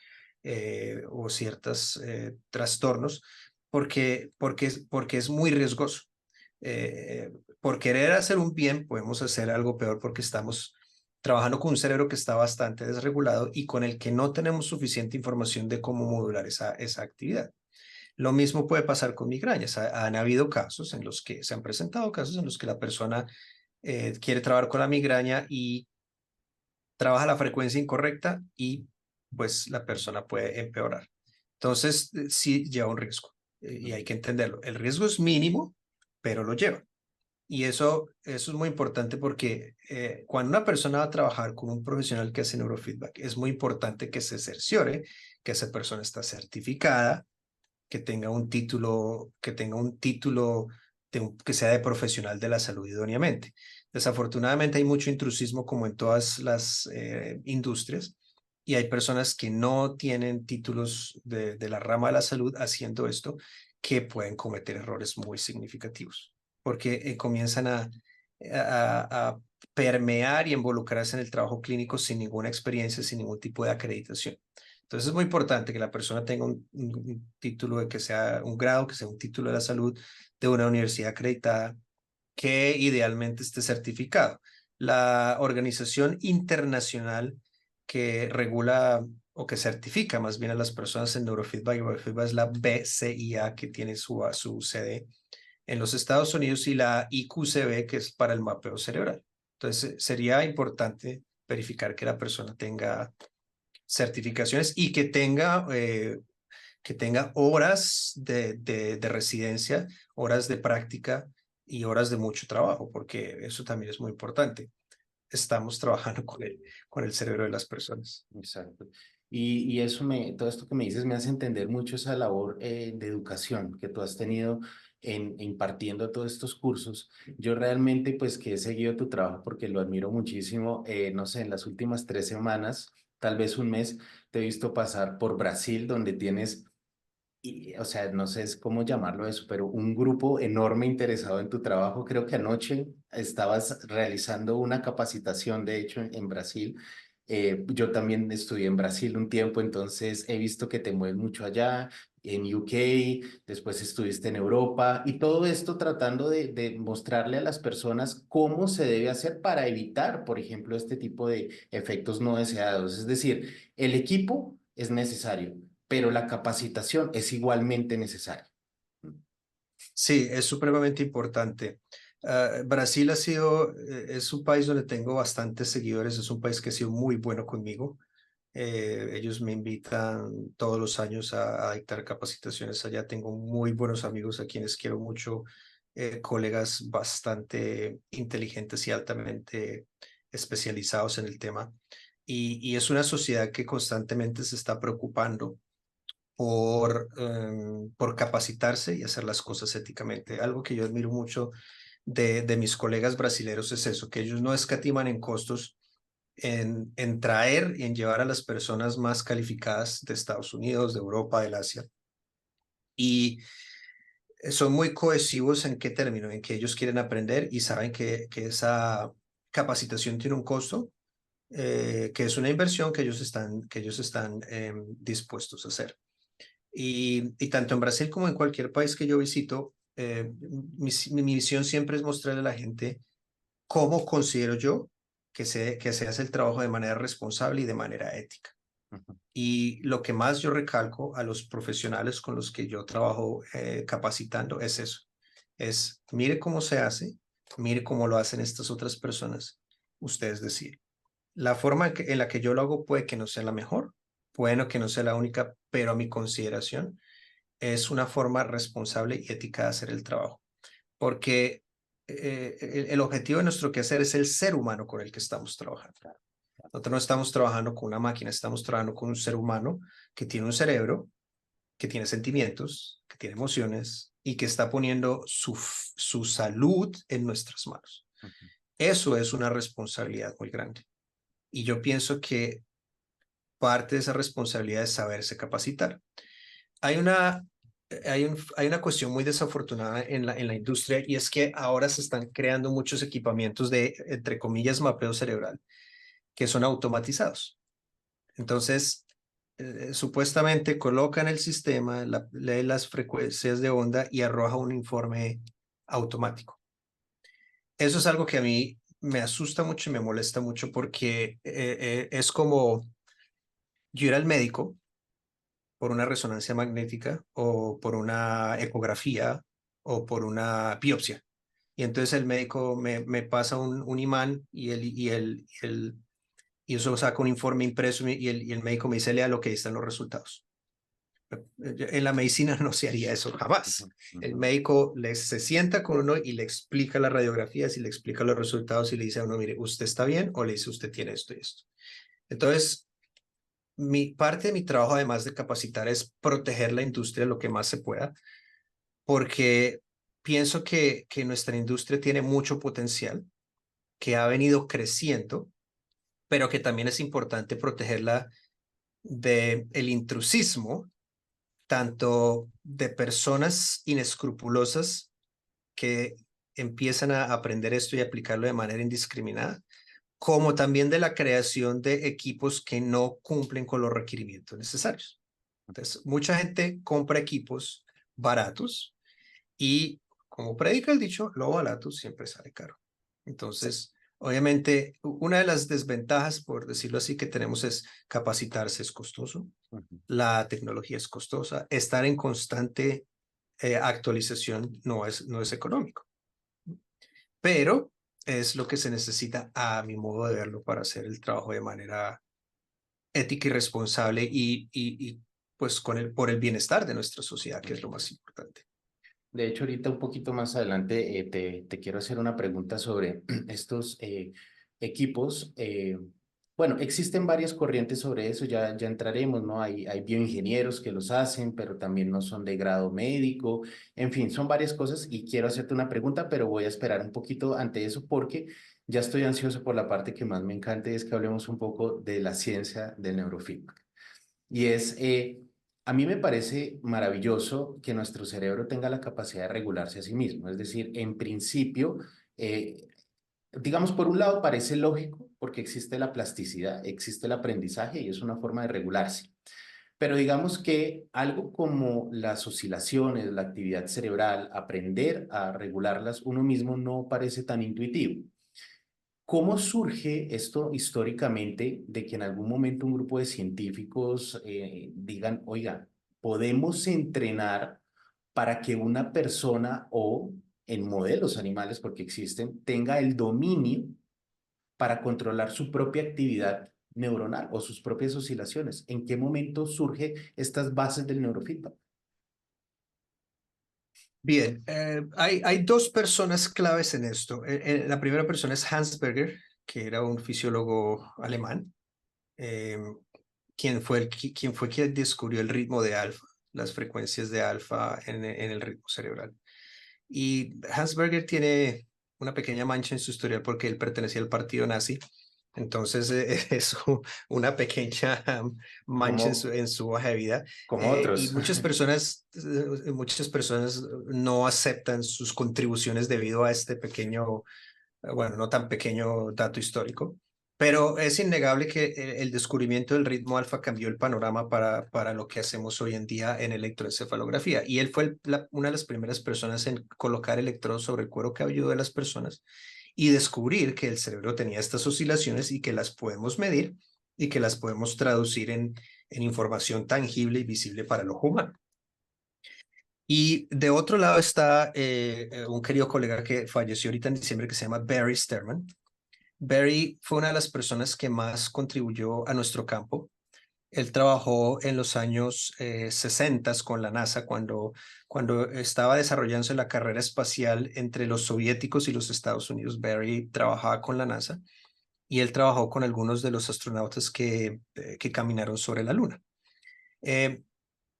o ciertos trastornos, porque es muy riesgoso. Por querer hacer un bien, podemos hacer algo peor porque estamos trabajando con un cerebro que está bastante desregulado y con el que no tenemos suficiente información de cómo modular esa actividad. Lo mismo puede pasar con migrañas. Han habido casos en los que se han presentado casos en los que la persona quiere trabajar con la migraña y trabaja la frecuencia incorrecta y pues la persona puede empeorar. Entonces, sí lleva un riesgo y hay que entenderlo. El riesgo es mínimo, pero lo lleva. Y eso es muy importante porque cuando una persona va a trabajar con un profesional que hace neurofeedback, es muy importante que se cerciore que esa persona está certificada, que tenga un título que sea de profesional de la salud idóneamente. Desafortunadamente hay mucho intrusismo como en todas las industrias y hay personas que no tienen títulos de la rama de la salud haciendo esto que pueden cometer errores muy significativos porque comienzan a permear y involucrarse en el trabajo clínico sin ninguna experiencia, sin ningún tipo de acreditación. Entonces es muy importante que la persona tenga un título de que sea un grado, que sea un título de la salud de una universidad acreditada, que idealmente esté certificado. La organización internacional que regula o que certifica más bien a las personas en neurofeedback y biofeedback es la BCIA, que tiene su sede en los Estados Unidos, y la IQCB, que es para el mapeo cerebral. Entonces sería importante verificar que la persona tenga certificaciones y que tenga horas de residencia, horas de práctica y horas de mucho trabajo, porque eso también es muy importante. Estamos trabajando con el cerebro de las personas. Exacto. Y eso todo esto que me dices me hace entender mucho esa labor de educación que tú has tenido impartiendo todos estos cursos. Yo realmente, pues, que he seguido tu trabajo porque lo admiro muchísimo, no sé, en las últimas 3 semanas, tal vez un mes, te he visto pasar por Brasil, donde tienes o sea, no sé cómo llamarlo eso, pero un grupo enorme interesado en tu trabajo. Creo que anoche estabas realizando una capacitación, de hecho, en Brasil. Yo también estudié en Brasil un tiempo, entonces he visto que te mueves mucho allá en UK, después estuviste en Europa y todo esto tratando de mostrarle a las personas cómo se debe hacer para evitar, por ejemplo, este tipo de efectos no deseados. Es decir, el equipo es necesario, pero la capacitación es igualmente necesaria. Sí, es supremamente importante. Brasil es un país donde tengo bastantes seguidores, es un país que ha sido muy bueno conmigo. Ellos me invitan todos los años a dictar capacitaciones allá. Tengo muy buenos amigos a quienes quiero mucho, colegas bastante inteligentes y altamente especializados en el tema. Y es una sociedad que constantemente se está preocupando por capacitarse y hacer las cosas éticamente. Algo que yo admiro mucho de mis colegas brasileños es eso, que ellos no escatiman en costos en traer y en llevar a las personas más calificadas de Estados Unidos, de Europa, del Asia. Y son muy cohesivos en qué término, en que ellos quieren aprender y saben que esa capacitación tiene un costo, que es una inversión que ellos están dispuestos a hacer. Y tanto en Brasil como en cualquier país que yo visito, mi visión siempre es mostrarle a la gente cómo considero yo que se hace el trabajo de manera responsable y de manera ética. Ujú, Y lo que más yo recalco a los profesionales con los que yo trabajo capacitando es eso. Es, mire cómo se hace, mire cómo lo hacen estas otras personas. Ustedes deciden. La forma en la que yo lo hago puede que no sea la mejor, puede no que no sea la única, pero a mi consideración es una forma responsable y ética de hacer el trabajo. Porque el objetivo de nuestro quehacer es el ser humano con el que estamos trabajando. Nosotros no estamos trabajando con una máquina, estamos trabajando con un ser humano que tiene un cerebro, que tiene sentimientos, que tiene emociones y que está poniendo su salud en nuestras manos. ujú. Eso es una responsabilidad muy grande. Y yo pienso que parte de esa responsabilidad es saberse capacitar. Hay una, hay una cuestión muy desafortunada en la industria y es que ahora se están creando muchos equipamientos de, entre comillas, mapeo cerebral que son automatizados. Entonces, supuestamente colocan el sistema, lee las frecuencias de onda y arroja un informe automático. Eso es algo que a mí me asusta mucho y me molesta mucho porque es como yo ir al médico por una resonancia magnética o por una ecografía o por una biopsia. Y entonces el médico me pasa un imán y eso saca un informe impreso y el médico me dice, lea lo que ahí están los resultados. En la medicina no se haría eso Ujú, jamás. El ujú. médico se sienta con uno y le explica las radiografías y le explica los resultados y le dice a uno, mire, usted está bien o le dice, usted tiene esto y esto. Entonces, parte de mi trabajo, además de capacitar, es proteger la industria lo que más se pueda, porque pienso que nuestra industria tiene mucho potencial, que ha venido creciendo, pero que también es importante protegerla del intrusismo, tanto de personas inescrupulosas que empiezan a aprender esto y aplicarlo de manera indiscriminada, como también de la creación de equipos que no cumplen con los requerimientos necesarios. Entonces, mucha gente compra equipos baratos y, como predica el dicho, lo barato siempre sale caro. Entonces, obviamente, una de las desventajas, por decirlo así, que tenemos es capacitarse es costoso, Ujú. la tecnología es costosa, estar en constante actualización no es económico, pero es lo que se necesita a mi modo de verlo para hacer el trabajo de manera ética y responsable y pues por el bienestar de nuestra sociedad, que es lo más importante. De hecho, ahorita un poquito más adelante te quiero hacer una pregunta sobre estos equipos. Bueno, existen varias corrientes sobre eso, ya entraremos, ¿no? Hay bioingenieros que los hacen, pero también no son de grado médico. En fin, son varias cosas y quiero hacerte una pregunta, pero voy a esperar un poquito ante eso porque ya estoy ansioso por la parte que más me encanta y es que hablemos un poco de la ciencia del neurofeedback. Y es, a mí me parece maravilloso que nuestro cerebro tenga la capacidad de regularse a sí mismo. Es decir, en principio, eh, digamos, por un lado parece lógico porque existe la plasticidad, existe el aprendizaje y es una forma de regularse. Pero digamos que algo como las oscilaciones, la actividad cerebral, aprender a regularlas uno mismo no parece tan intuitivo. ¿Cómo surge esto históricamente de que en algún momento un grupo de científicos digan, oiga, podemos entrenar para que una persona o en modelos animales, porque existen, tenga el dominio para controlar su propia actividad neuronal o sus propias oscilaciones? ¿En qué momento surge estas bases del neurofeedback? Bien, hay dos personas claves en esto. La primera persona es Hans Berger, que era un fisiólogo alemán, eh, quien fue quien descubrió el ritmo de alfa, las frecuencias de alfa en el ritmo cerebral. Y Hans Berger tiene una pequeña mancha en su historial porque él pertenecía al partido nazi. Entonces es una pequeña mancha Como, en su hoja de vida. como Y otros. muchas personas no aceptan sus contribuciones debido a este pequeño, bueno, no tan pequeño dato histórico, pero es innegable que el descubrimiento del ritmo alfa cambió el panorama para lo que hacemos hoy en día en electroencefalografía. Y él fue una de las primeras personas en colocar electrodos sobre el cuero cabelludo de las personas y descubrir que el cerebro tenía estas oscilaciones y que las podemos medir y que las podemos traducir en información tangible y visible para el ojo humano. Y de otro lado está un querido colega que falleció ahorita en diciembre que se llama Barry Sterman. Barry fue una de las personas que más contribuyó a nuestro campo. Él trabajó en los años 60 con la NASA cuando estaba desarrollándose la carrera espacial entre los soviéticos y los Estados Unidos. Barry trabajaba con la NASA y él trabajó con algunos de los astronautas que caminaron sobre la Luna. Eh,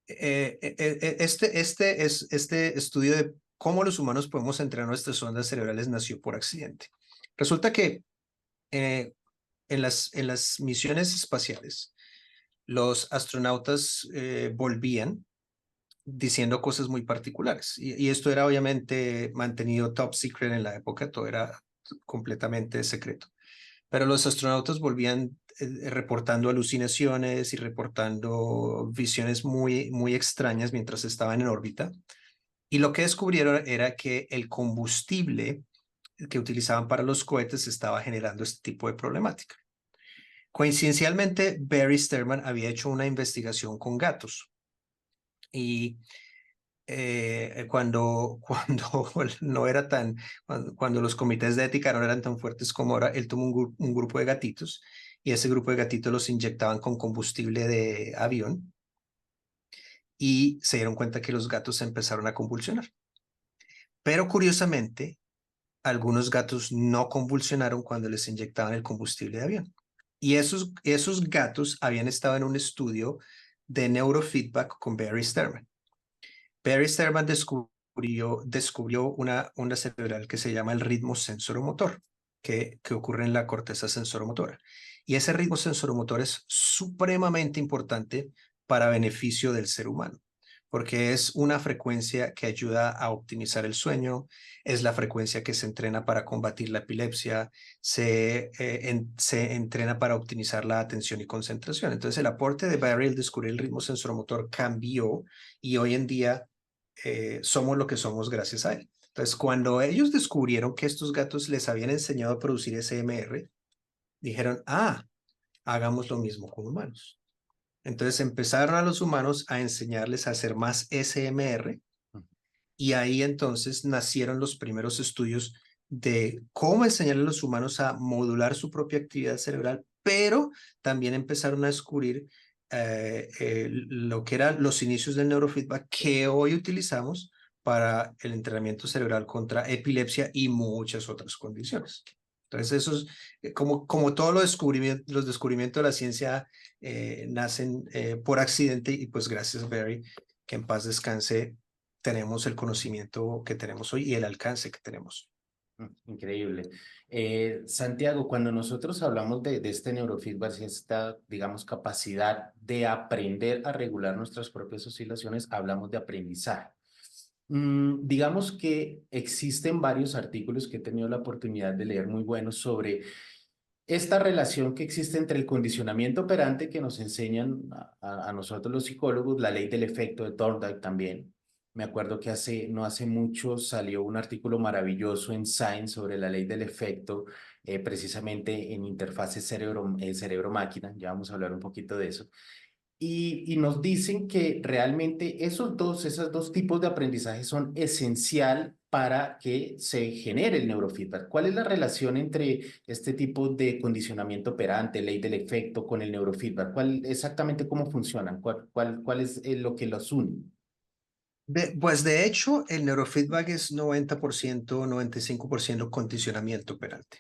este estudio de cómo los humanos podemos entrenar nuestras ondas cerebrales nació por accidente. Resulta que eh, en las misiones espaciales, los astronautas volvían diciendo cosas muy particulares. Y esto era obviamente mantenido top secret en la época, todo era completamente secreto. Pero los astronautas volvían reportando alucinaciones y reportando visiones muy extrañas mientras estaban en órbita. Y lo que descubrieron era que el combustible que utilizaban para los cohetes estaba generando este tipo de problemática. Coincidencialmente, Barry Sterman había hecho una investigación con gatos y cuando no era tan, cuando los comités de ética no eran tan fuertes como ahora, él tomó un grupo de gatitos y ese grupo de gatitos los inyectaban con combustible de avión y se dieron cuenta que los gatos empezaron a convulsionar. Pero curiosamente, algunos gatos no convulsionaron cuando les inyectaban el combustible de avión. Y esos gatos habían estado en un estudio de neurofeedback con Barry Sterman. Barry Sterman descubrió una onda cerebral que se llama el ritmo sensoromotor, que ocurre en la corteza sensoromotora. Y ese ritmo sensoromotor es supremamente importante para beneficio del ser humano, porque es una frecuencia que ayuda a optimizar el sueño, es la frecuencia que se entrena para combatir la epilepsia, se entrena para optimizar la atención y concentración. Entonces el aporte de Barry al descubrir el ritmo sensoromotor cambió y hoy en día somos lo que somos gracias a él. Entonces, cuando ellos descubrieron que estos gatos les habían enseñado a producir SMR, dijeron, hagamos lo mismo con humanos. Entonces empezaron a los humanos a enseñarles a hacer más SMR y ahí entonces nacieron los primeros estudios de cómo enseñarle a los humanos a modular su propia actividad cerebral, pero también empezaron a descubrir lo que eran los inicios del neurofeedback que hoy utilizamos para el entrenamiento cerebral contra epilepsia y muchas otras condiciones. Entonces, eso es como todos los descubrimientos de la ciencia nacen por accidente y pues gracias, Barry, que en paz descanse, tenemos el conocimiento que tenemos hoy y el alcance que tenemos. Increíble. Santiago, cuando nosotros hablamos de este neurofeedback, esta, digamos, capacidad de aprender a regular nuestras propias oscilaciones, hablamos de aprendizaje. Digamos que existen varios artículos que he tenido la oportunidad de leer muy buenos sobre esta relación que existe entre el condicionamiento operante que nos enseñan a nosotros los psicólogos, la ley del efecto de Thorndike también. Me acuerdo que no hace mucho salió un artículo maravilloso en Science sobre la ley del efecto, precisamente en interfaces cerebro-máquina. Ya vamos a hablar un poquito de eso. Y nos dicen que realmente esos dos tipos de aprendizaje son esencial para que se genere el neurofeedback. ¿Cuál es la relación entre este tipo de condicionamiento operante, ley del efecto, con el neurofeedback? Exactamente cómo funcionan? ¿Cuál es lo que los une? Pues de hecho, el neurofeedback es 90%, 95% condicionamiento operante.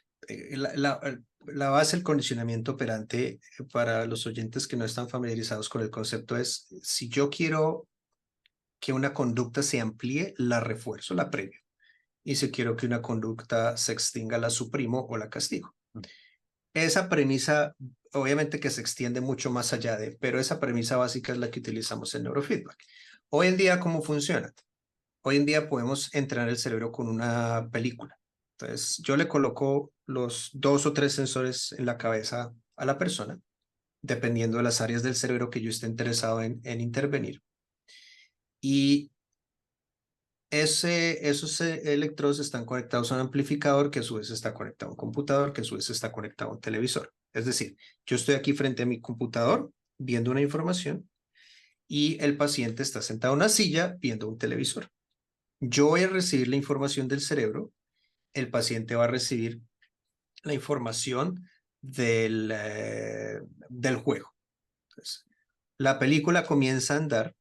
La base del condicionamiento operante, para los oyentes que no están familiarizados con el concepto, es si yo quiero que una conducta se amplíe, la refuerzo, la premio. Y si quiero que una conducta se extinga, la suprimo o la castigo. Esa premisa, obviamente que se extiende mucho más allá de, pero esa premisa básica es la que utilizamos en neurofeedback. Hoy en día, ¿cómo funciona? Hoy en día podemos entrenar el cerebro con una película. Entonces, yo le coloco los 2 o 3 sensores en la cabeza a la persona, dependiendo de las áreas del cerebro que yo esté interesado en intervenir. Y esos electrodos están conectados a un amplificador que a su vez está conectado a un computador, que a su vez está conectado a un televisor. Es decir, yo estoy aquí frente a mi computador viendo una información y el paciente está sentado en una silla viendo un televisor. Yo voy a recibir la información del cerebro, el paciente va a recibir la información del juego. Entonces, la película comienza a andar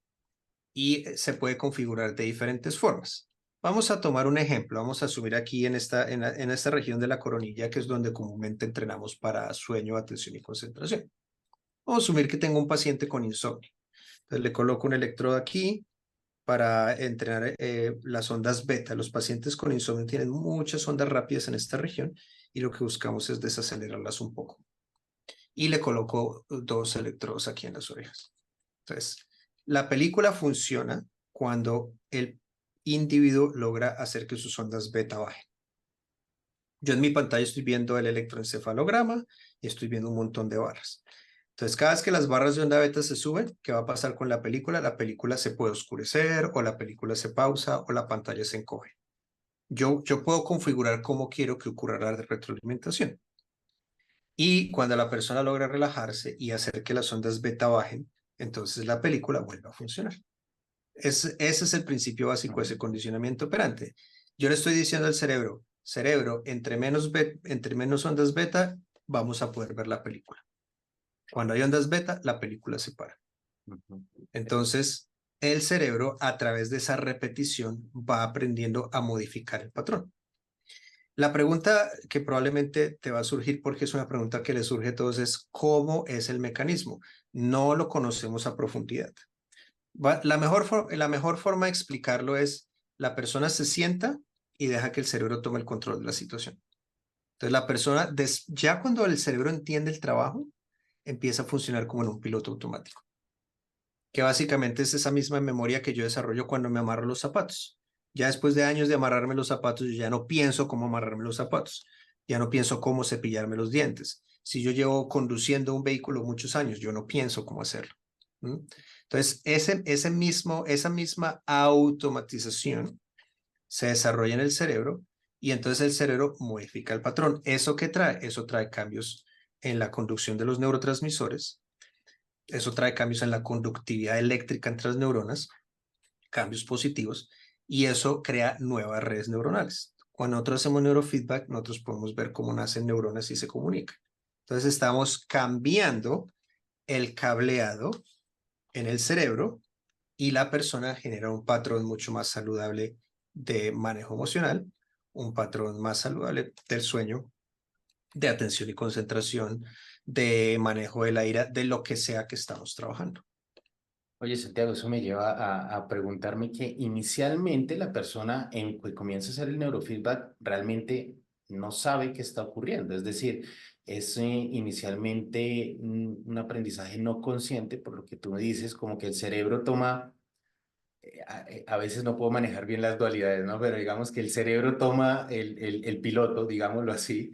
y se puede configurar de diferentes formas. Vamos a tomar un ejemplo. Vamos a asumir aquí en esta región de la coronilla, que es donde comúnmente entrenamos para sueño, atención y concentración. Vamos a asumir que tengo un paciente con insomnio. Entonces le coloco un electrodo aquí para entrenar las ondas beta. Los pacientes con insomnio tienen muchas ondas rápidas en esta región y lo que buscamos es desacelerarlas un poco. Y le coloco 2 electrodos aquí en las orejas. Entonces, la película funciona cuando el individuo logra hacer que sus ondas beta bajen. Yo en mi pantalla estoy viendo el electroencefalograma y estoy viendo un montón de barras. Entonces, cada vez que las barras de onda beta se suben, ¿qué va a pasar con la película? La película se puede oscurecer o la película se pausa o la pantalla se encoge. Yo puedo configurar cómo quiero que ocurra la retroalimentación. Y cuando la persona logra relajarse y hacer que las ondas beta bajen, entonces la película vuelve a funcionar. Ese es el principio básico de ese condicionamiento operante. Yo le estoy diciendo al cerebro, cerebro, entre menos ondas beta, vamos a poder ver la película. Cuando hay ondas beta, la película se para. Entonces, el cerebro, a través de esa repetición, va aprendiendo a modificar el patrón. La pregunta que probablemente te va a surgir, porque es una pregunta que le surge a todos, es ¿cómo es el mecanismo? No lo conocemos a profundidad. La mejor forma de explicarlo es la persona se sienta y deja que el cerebro tome el control de la situación. Entonces la persona, ya cuando el cerebro entiende el trabajo, empieza a funcionar como en un piloto automático, que básicamente es esa misma memoria que yo desarrollo cuando me amarro los zapatos. Ya después de años de amarrarme los zapatos, yo ya no pienso cómo amarrarme los zapatos, ya no pienso cómo cepillarme los dientes. Si yo llevo conduciendo un vehículo muchos años, yo no pienso cómo hacerlo. Entonces, esa misma automatización se desarrolla en el cerebro y entonces el cerebro modifica el patrón. ¿Eso qué trae? Eso trae cambios en la conducción de los neurotransmisores, eso trae cambios en la conductividad eléctrica entre las neuronas, cambios positivos, y eso crea nuevas redes neuronales. Cuando nosotros hacemos neurofeedback, nosotros podemos ver cómo nacen neuronas y se comunican. Entonces estamos cambiando el cableado en el cerebro y la persona genera un patrón mucho más saludable de manejo emocional, un patrón más saludable del sueño, de atención y concentración, de manejo de la ira, de lo que sea que estamos trabajando. Oye, Santiago, eso me lleva a preguntarme que inicialmente la persona en que comienza a hacer el neurofeedback realmente no sabe qué está ocurriendo. Es decir, es inicialmente un aprendizaje no consciente, por lo que tú me dices, como que el cerebro toma, a veces no puedo manejar bien las dualidades, ¿no? Pero digamos que el cerebro toma el piloto, digámoslo así,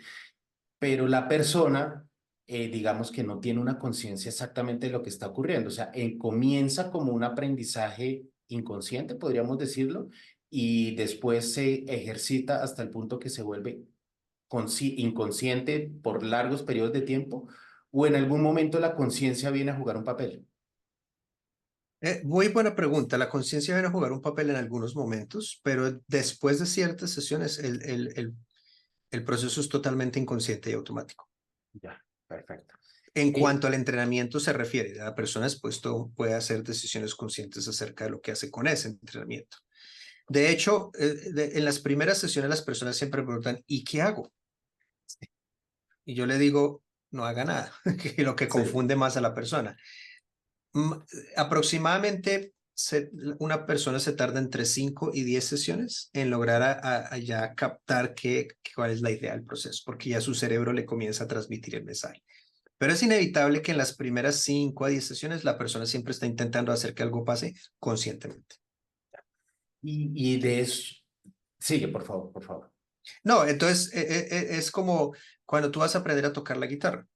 pero la persona, digamos que no tiene una conciencia exactamente de lo que está ocurriendo. O sea, comienza como un aprendizaje inconsciente, podríamos decirlo, y después se ejercita hasta el punto que se vuelve inconsciente por largos periodos de tiempo, o en algún momento la conciencia viene a jugar un papel. Muy buena pregunta. La conciencia viene a jugar un papel en algunos momentos, pero después de ciertas sesiones el proceso es totalmente inconsciente y automático. Ya, perfecto. En Eh, cuanto al entrenamiento se refiere, la persona después puede hacer decisiones conscientes acerca de lo que hace con ese entrenamiento. De hecho, en las primeras sesiones las personas siempre preguntan, ¿y qué hago? Y yo le digo, no haga nada, que lo que sí. confunde más a la persona. Mm, Aproximadamente una persona se tarda entre 5 y 10 sesiones en lograr a ya captar cuál es la idea del proceso, porque ya su cerebro le comienza a transmitir el mensaje. Pero es inevitable que en las primeras 5 a 10 sesiones la persona siempre está intentando hacer que algo pase conscientemente. Y de eso, sigue, por favor, por favor. No, entonces es como cuando tú vas a aprender a tocar la guitarra.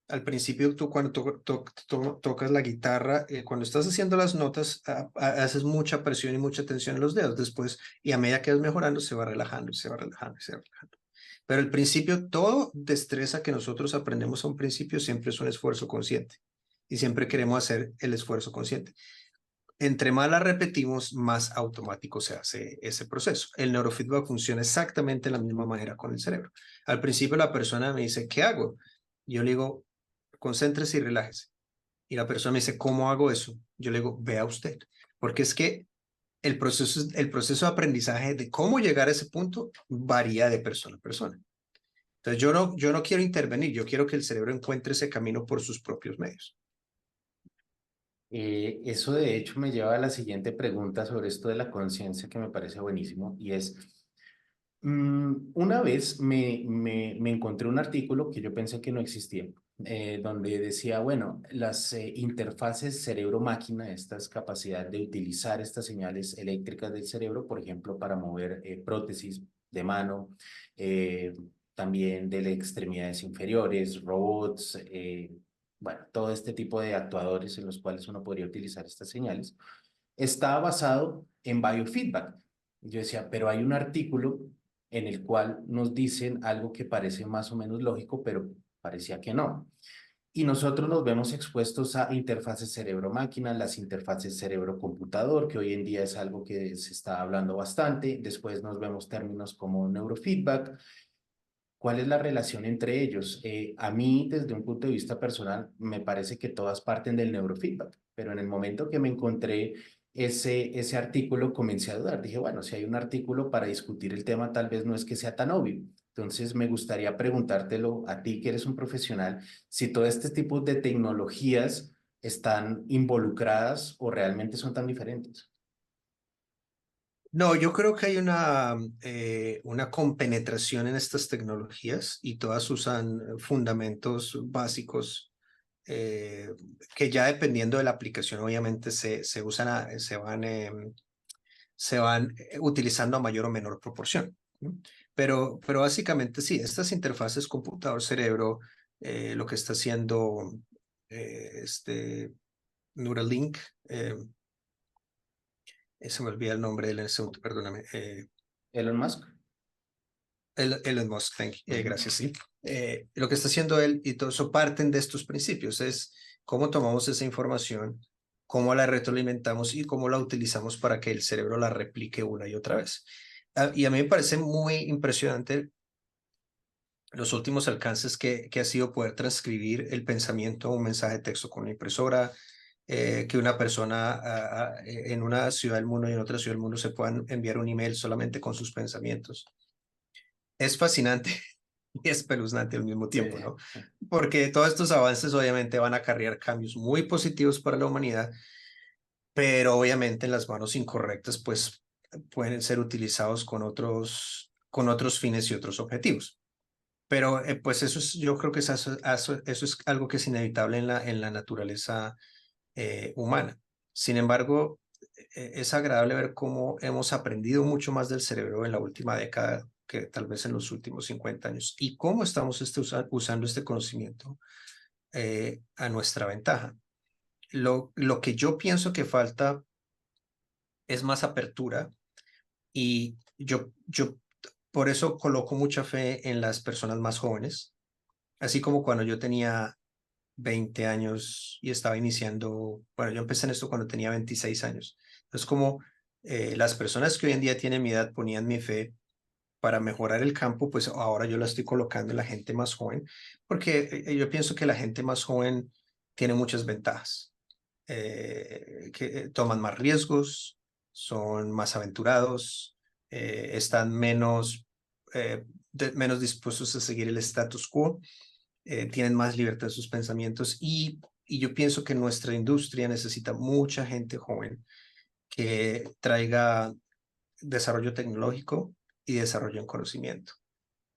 Al principio, tú cuando tocas la guitarra, cuando estás haciendo las notas, haces mucha presión y mucha tensión en los dedos. Después, y a medida que vas mejorando, se va relajando y se va relajando y se va relajando. Pero al principio, todo destreza que nosotros aprendemos a un principio siempre es un esfuerzo consciente. Y siempre queremos hacer el esfuerzo consciente. Entre más la repetimos, más automático se hace ese proceso. El neurofeedback funciona exactamente de la misma manera con el cerebro. Al principio la persona me dice, ¿qué hago? Yo le digo, concéntrese y relájese. Y la persona me dice, ¿cómo hago eso? Yo le digo, vea usted. Porque es que el proceso de aprendizaje de cómo llegar a ese punto varía de persona a persona. Entonces yo no quiero intervenir, yo quiero que el cerebro encuentre ese camino por sus propios medios. Eso de hecho me lleva a la siguiente pregunta sobre esto de la conciencia que me parece buenísimo y es, una vez me encontré un artículo que yo pensé que no existía, donde decía, bueno, las interfaces cerebro-máquina, estas capacidades de utilizar estas señales eléctricas del cerebro, por ejemplo, para mover prótesis de mano, eh, también de las extremidades inferiores, robots, bueno, todo este tipo de actuadores en los cuales uno podría utilizar estas señales, está basado en biofeedback. Yo decía, pero hay un artículo en el cual nos dicen algo que parece más o menos lógico, pero parecía que no. Y nosotros nos vemos expuestos a interfaces cerebro-máquina, las interfaces cerebro-computador, que hoy en día es algo que se está hablando bastante. Después nos vemos términos como neurofeedback. ¿Cuál es la relación entre ellos? A mí, desde un punto de vista personal, me parece que todas parten del neurofeedback, pero en el momento que me encontré ese artículo, comencé a dudar. Dije, bueno, si hay un artículo para discutir el tema, tal vez no es que sea tan obvio. Entonces, me gustaría preguntártelo a ti, que eres un profesional, si todo este tipo de tecnologías están involucradas o realmente son tan diferentes. No, yo creo que hay una compenetración en estas tecnologías y todas usan fundamentos básicos eh, que ya dependiendo de la aplicación obviamente se usan, se van utilizando a mayor o menor proporción. ¿No? Pero básicamente sí, estas interfaces computador-cerebro, lo que está haciendo Neuralink, se me olvida el nombre del segundo, perdóname. Elon Musk. Elon Musk, Ujú. gracias, sí. Lo que está haciendo él y todo eso parten de estos principios, es cómo tomamos esa información, cómo la retroalimentamos y cómo la utilizamos para que el cerebro la replique una y otra vez. Y a mí me parece muy impresionante los últimos alcances que ha sido poder transcribir el pensamiento a un mensaje de texto con una impresora, que una persona en una ciudad del mundo y en otra ciudad del mundo se puedan enviar un email solamente con sus pensamientos. Es fascinante y espeluznante al mismo Sí. tiempo, ¿no? Porque todos estos avances obviamente van a acarrear cambios muy positivos para la humanidad, pero obviamente en las manos incorrectas, pues pueden ser utilizados con otros fines y otros objetivos. Pero pues eso es, yo creo que eso es algo que es inevitable en la naturaleza humana. Sin embargo, es agradable ver cómo hemos aprendido mucho más del cerebro en la última década que tal vez en los últimos 50 años, y cómo estamos usando este conocimiento a nuestra ventaja. Lo que yo pienso que falta es más apertura y yo por eso coloco mucha fe en las personas más jóvenes, así como cuando yo tenía 20 años y estaba iniciando, bueno, yo empecé en esto cuando tenía 26 años. Es como las personas que hoy en día tienen mi edad ponían mi fe para mejorar el campo, pues ahora yo la estoy colocando en la gente más joven, porque yo pienso que la gente más joven tiene muchas ventajas, que toman más riesgos, son más aventurados, están menos dispuestos a seguir el status quo, tienen más libertad en sus pensamientos y yo pienso que nuestra industria necesita mucha gente joven que traiga desarrollo tecnológico y desarrollo en conocimiento.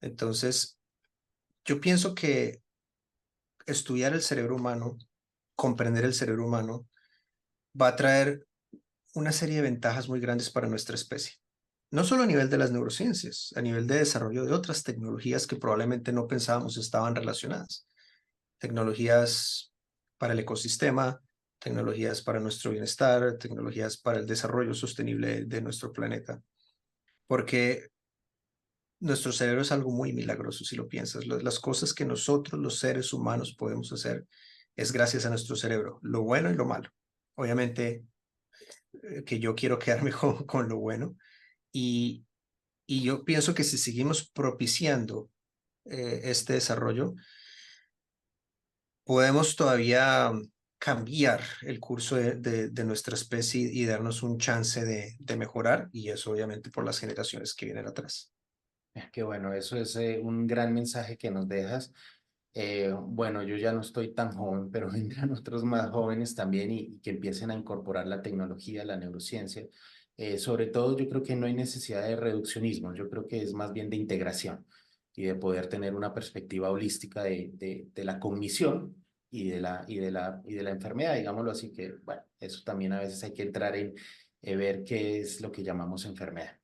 Entonces, yo pienso que estudiar el cerebro humano, comprender el cerebro humano, va a traer una serie de ventajas muy grandes para nuestra especie. No solo a nivel de las neurociencias, a nivel de desarrollo de otras tecnologías que probablemente no pensábamos estaban relacionadas. Tecnologías para el ecosistema, tecnologías para nuestro bienestar, tecnologías para el desarrollo sostenible de nuestro planeta. Porque nuestro cerebro es algo muy milagroso, si lo piensas. Las cosas que nosotros, los seres humanos, podemos hacer es gracias a nuestro cerebro, lo bueno y lo malo. Obviamente que yo quiero quedarme con lo bueno y, y yo pienso que si seguimos propiciando este desarrollo, podemos todavía cambiar el curso de nuestra especie y darnos un chance de mejorar, y eso obviamente por las generaciones que vienen atrás. Qué bueno, eso es un gran mensaje que nos dejas. Bueno, yo ya no estoy tan joven, pero vendrán otros más jóvenes también y que empiecen a incorporar la tecnología, la neurociencia. Sobre todo, yo creo que no hay necesidad de reduccionismo, yo creo que es más bien de integración y de poder tener una perspectiva holística de la cognición y de la enfermedad, digámoslo así, que bueno, eso también a veces hay que entrar en ver qué es lo que llamamos enfermedad.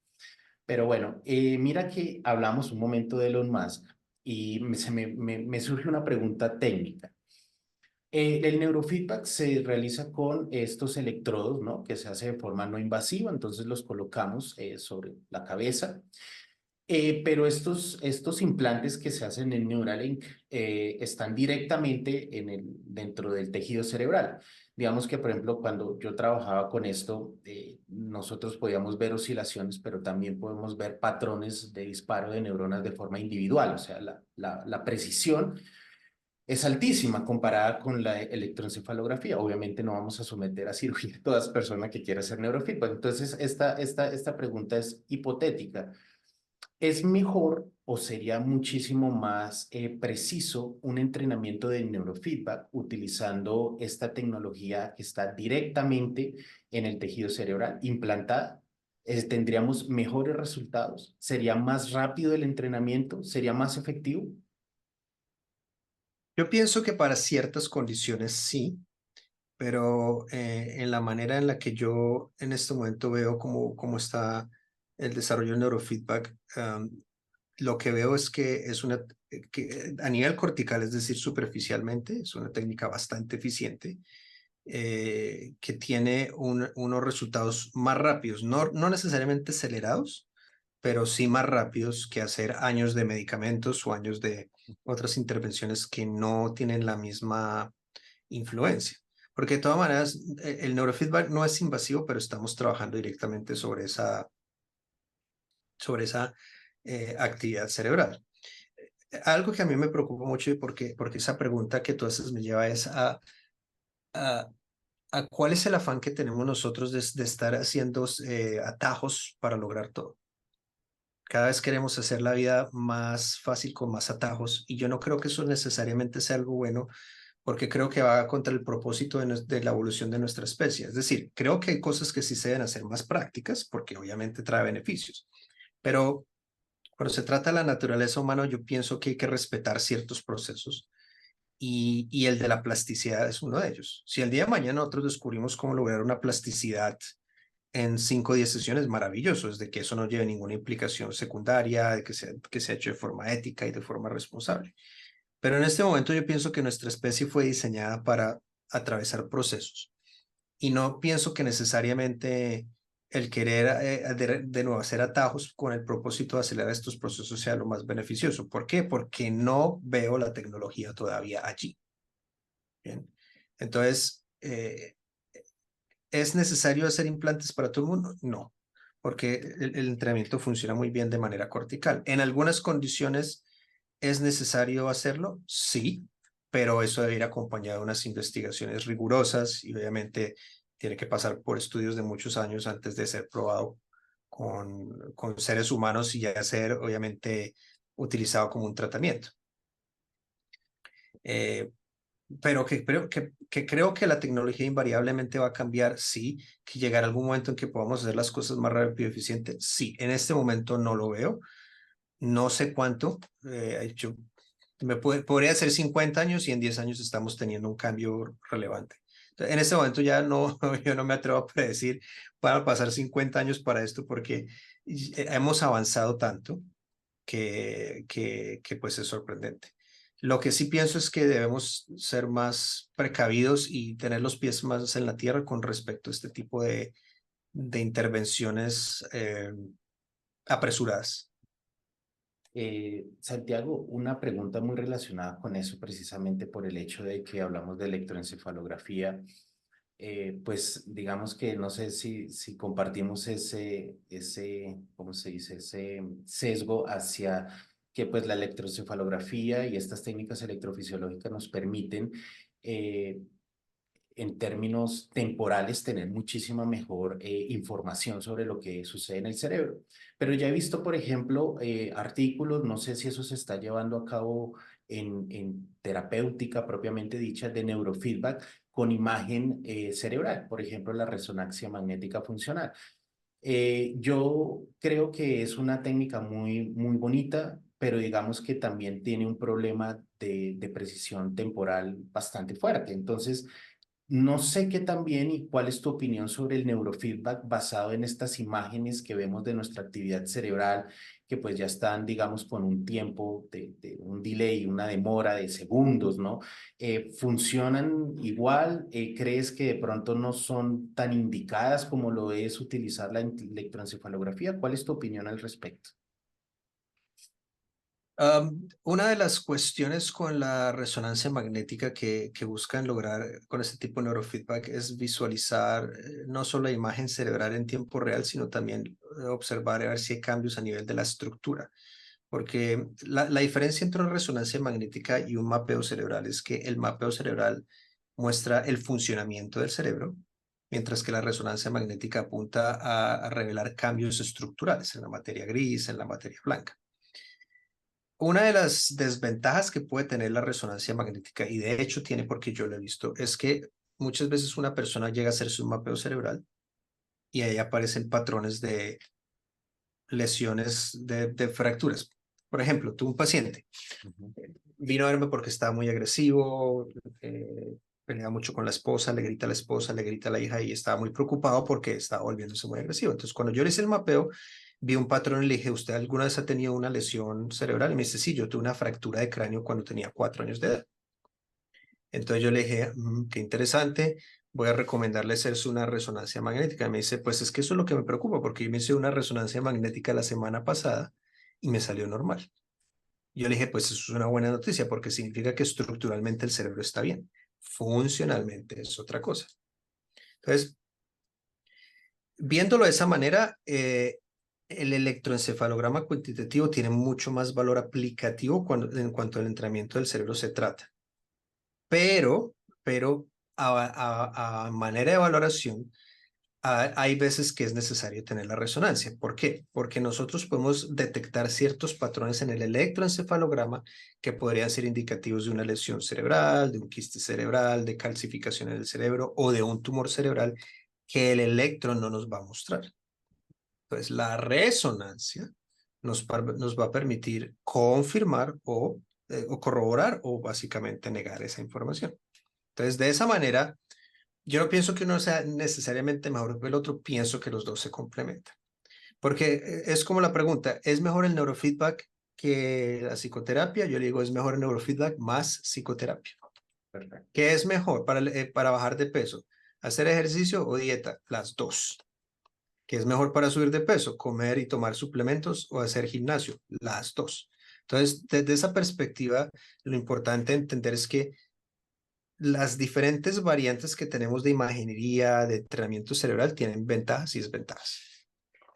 Pero bueno, mira que hablamos un momento de Elon Musk y me surge una pregunta técnica. El neurofeedback se realiza con estos electrodos, ¿no? Que se hace de forma no invasiva, entonces los colocamos sobre la cabeza. Pero estos implantes que se hacen en Neuralink están directamente dentro del tejido cerebral. Digamos que, por ejemplo, cuando yo trabajaba con esto, nosotros podíamos ver oscilaciones, pero también podemos ver patrones de disparo de neuronas de forma individual. O sea, la precisión es altísima comparada con la electroencefalografía. Obviamente no vamos a someter a cirugía a todas personas que quieran hacer neurofeedback. Entonces, esta pregunta es hipotética. ¿Es mejor o sería muchísimo más preciso un entrenamiento de neurofeedback utilizando esta tecnología que está directamente en el tejido cerebral, implantada? ¿Tendríamos mejores resultados? ¿Sería más rápido el entrenamiento? ¿Sería más efectivo? Yo pienso que para ciertas condiciones sí, pero en la manera en la que yo en este momento veo cómo está el desarrollo del neurofeedback, lo que veo es que es que a nivel cortical, es decir, superficialmente, es una técnica bastante eficiente, que tiene unos resultados más rápidos, no necesariamente acelerados, pero sí más rápidos que hacer años de medicamentos o años de otras intervenciones que no tienen la misma influencia. Porque de todas maneras, el neurofeedback no es invasivo, pero estamos trabajando directamente sobre esa actividad cerebral. Algo que a mí me preocupa mucho y porque esa pregunta que tú haces me lleva es a, a cuál es el afán que tenemos nosotros de estar haciendo atajos para lograr todo. Cada vez queremos hacer la vida más fácil con más atajos y yo no creo que eso necesariamente sea algo bueno porque creo que va contra el propósito de la evolución de nuestra especie. Es decir, creo que hay cosas que sí se deben hacer más prácticas porque obviamente trae beneficios, pero cuando se trata de la naturaleza humana, yo pienso que hay que respetar ciertos procesos y el de la plasticidad es uno de ellos. Si el día de mañana nosotros descubrimos cómo lograr una plasticidad en 5 o 10 sesiones, maravilloso, es de que eso no lleve ninguna implicación secundaria, de que sea hecho de forma ética y de forma responsable. Pero en este momento yo pienso que nuestra especie fue diseñada para atravesar procesos y no pienso que necesariamente el querer de nuevo hacer atajos con el propósito de acelerar estos procesos sea lo más beneficioso. ¿Por qué? Porque no veo la tecnología todavía allí. Bien. Entonces, ¿es necesario hacer implantes para todo el mundo? No, porque el entrenamiento funciona muy bien de manera cortical. En algunas condiciones es necesario hacerlo, sí, pero eso debe ir acompañado de unas investigaciones rigurosas y obviamente tiene que pasar por estudios de muchos años antes de ser probado con seres humanos y ya ser obviamente utilizado como un tratamiento. Eh, pero que creo que la tecnología invariablemente va a cambiar, sí, que llegará algún momento en que podamos hacer las cosas más rápido y eficiente, sí, en este momento no lo veo, no sé cuánto, podría ser 50 años y en 10 años estamos teniendo un cambio relevante. Entonces, en este momento ya no, yo no me atrevo a predecir, van a pasar 50 años para esto porque hemos avanzado tanto que pues es sorprendente. Lo que sí pienso es que debemos ser más precavidos y tener los pies más en la tierra con respecto a este tipo de intervenciones apresuradas. Santiago, una pregunta muy relacionada con eso, precisamente por el hecho de que hablamos de electroencefalografía. Pues digamos que no sé si compartimos ¿cómo se dice? Ese sesgo hacia que pues la electroencefalografía y estas técnicas electrofisiológicas nos permiten en términos temporales tener muchísima mejor información sobre lo que sucede en el cerebro. Pero ya he visto, por ejemplo, artículos, no sé si eso se está llevando a cabo en terapéutica propiamente dicha, de neurofeedback con imagen cerebral, por ejemplo, la resonancia magnética funcional. Yo creo que es una técnica muy bonita, pero digamos que también tiene un problema de precisión temporal bastante fuerte. Entonces, no sé qué también y cuál es tu opinión sobre el neurofeedback basado en estas imágenes que vemos de nuestra actividad cerebral, que pues ya están, digamos, con un tiempo de un delay, una demora de segundos, ¿no? ¿Funcionan igual? ¿Crees que de pronto no son tan indicadas como lo es utilizar la electroencefalografía? ¿Cuál es tu opinión al respecto? Una de las cuestiones con la resonancia magnética que buscan lograr con este tipo de neurofeedback es visualizar no solo la imagen cerebral en tiempo real, sino también observar y ver si hay cambios a nivel de la estructura. Porque la diferencia entre una resonancia magnética y un mapeo cerebral es que el mapeo cerebral muestra el funcionamiento del cerebro, mientras que la resonancia magnética apunta a revelar cambios estructurales en la materia gris, en la materia blanca. Una de las desventajas que puede tener la resonancia magnética, y de hecho tiene porque yo lo he visto, es que muchas veces una persona llega a hacerse un mapeo cerebral y ahí aparecen patrones de lesiones de fracturas. Por ejemplo, tú un paciente Ujú. vino a verme porque estaba muy agresivo, pelea mucho con la esposa, le grita a la esposa, le grita a la hija y estaba muy preocupado porque estaba volviéndose muy agresivo. Entonces, cuando yo le hice el mapeo, vi un patrón y le dije, ¿usted alguna vez ha tenido una lesión cerebral? Y me dice, sí, yo tuve una fractura de cráneo cuando tenía 4 años de edad. Entonces yo le dije, qué interesante, voy a recomendarle hacerse una resonancia magnética. Y me dice, pues es que eso es lo que me preocupa, porque yo me hice una resonancia magnética la semana pasada y me salió normal. Yo le dije, pues eso es una buena noticia porque significa que estructuralmente el cerebro está bien. Funcionalmente es otra cosa. Entonces, viéndolo de esa manera, el electroencefalograma cuantitativo tiene mucho más valor aplicativo en cuanto al entrenamiento del cerebro se trata. Pero a manera de valoración, hay veces que es necesario tener la resonancia. ¿Por qué? Porque nosotros podemos detectar ciertos patrones en el electroencefalograma que podrían ser indicativos de una lesión cerebral, de un quiste cerebral, de calcificación en el cerebro o de un tumor cerebral que el electro no nos va a mostrar. Entonces, la resonancia nos va a permitir confirmar o corroborar o básicamente negar esa información. Entonces, de esa manera, Yo no pienso que uno sea necesariamente mejor que el otro, pienso que los dos se complementan. Porque es como la pregunta, ¿es mejor el neurofeedback que la psicoterapia? Yo le digo, es mejor el neurofeedback más psicoterapia. Perfecto. ¿Qué es mejor para bajar de peso? ¿Hacer ejercicio o dieta? Las dos. ¿Qué es mejor para subir de peso? ¿Comer y tomar suplementos o hacer gimnasio? Las dos. Entonces, desde esa perspectiva, lo importante entender es que las diferentes variantes que tenemos de imaginería, de entrenamiento cerebral, tienen ventajas y desventajas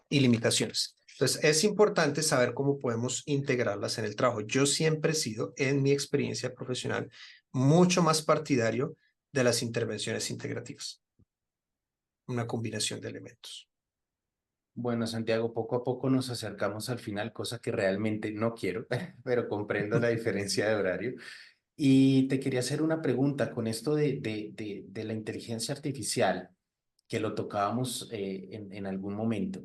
y limitaciones. Entonces, es importante saber cómo podemos integrarlas en el trabajo. Yo siempre he sido, en mi experiencia profesional, mucho más partidario de las intervenciones integrativas, una combinación de elementos. Bueno, Santiago, poco a poco nos acercamos al final, cosa que realmente no quiero, pero comprendo la diferencia de horario. Y te quería hacer una pregunta con esto de la inteligencia artificial, que lo tocábamos en algún momento.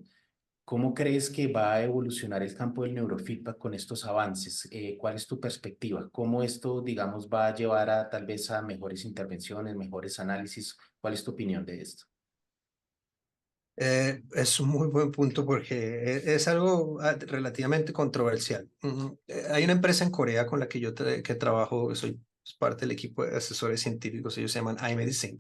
¿Cómo crees que va a evolucionar el campo del neurofeedback con estos avances? ¿Cuál es tu perspectiva? ¿Cómo esto, digamos, va a llevar a tal vez a mejores intervenciones, mejores análisis? ¿Cuál es tu opinión de esto? Es un muy buen punto porque es algo relativamente controversial. Hay una empresa en Corea con la que que trabajo, soy parte del equipo de asesores científicos, ellos se llaman iMedicine.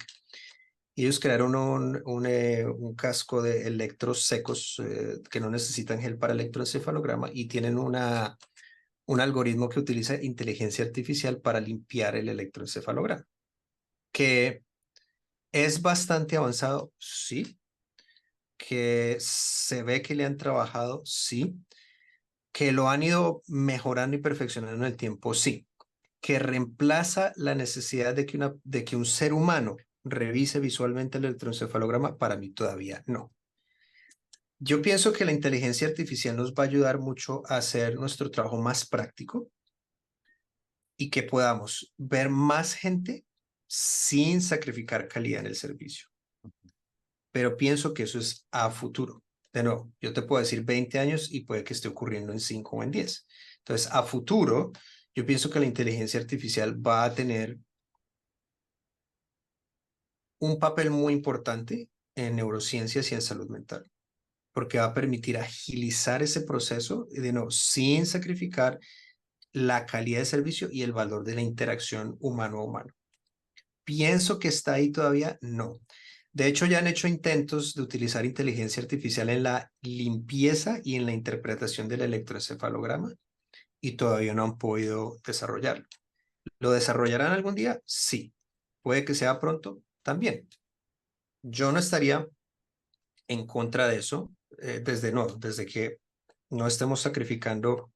Y ellos crearon un casco de electros secos que no necesitan gel para electroencefalograma y tienen un algoritmo que utiliza inteligencia artificial para limpiar el electroencefalograma, que es bastante avanzado, sí, que se ve que le han trabajado, sí, que lo han ido mejorando y perfeccionando en el tiempo, sí, que reemplaza la necesidad de que un ser humano revise visualmente el electroencefalograma, para mí todavía no. Yo pienso que la inteligencia artificial nos va a ayudar mucho a hacer nuestro trabajo más práctico y que podamos ver más gente sin sacrificar calidad en el servicio. Pero pienso que eso es a futuro. De nuevo, yo te puedo decir 20 años y puede que esté ocurriendo en 5 o en 10. Entonces, a futuro, yo pienso que la inteligencia artificial va a tener un papel muy importante en neurociencias y en salud mental, porque va a permitir agilizar ese proceso, de nuevo, sin sacrificar la calidad de servicio y el valor de la interacción humano a humano. ¿Pienso que está ahí todavía? No. De hecho, ya han hecho intentos de utilizar inteligencia artificial en la limpieza y en la interpretación del electroencefalograma y todavía no han podido desarrollarlo. ¿Lo desarrollarán algún día? Sí. ¿Puede que sea pronto? También. Yo no estaría en contra de eso desde que no estemos sacrificando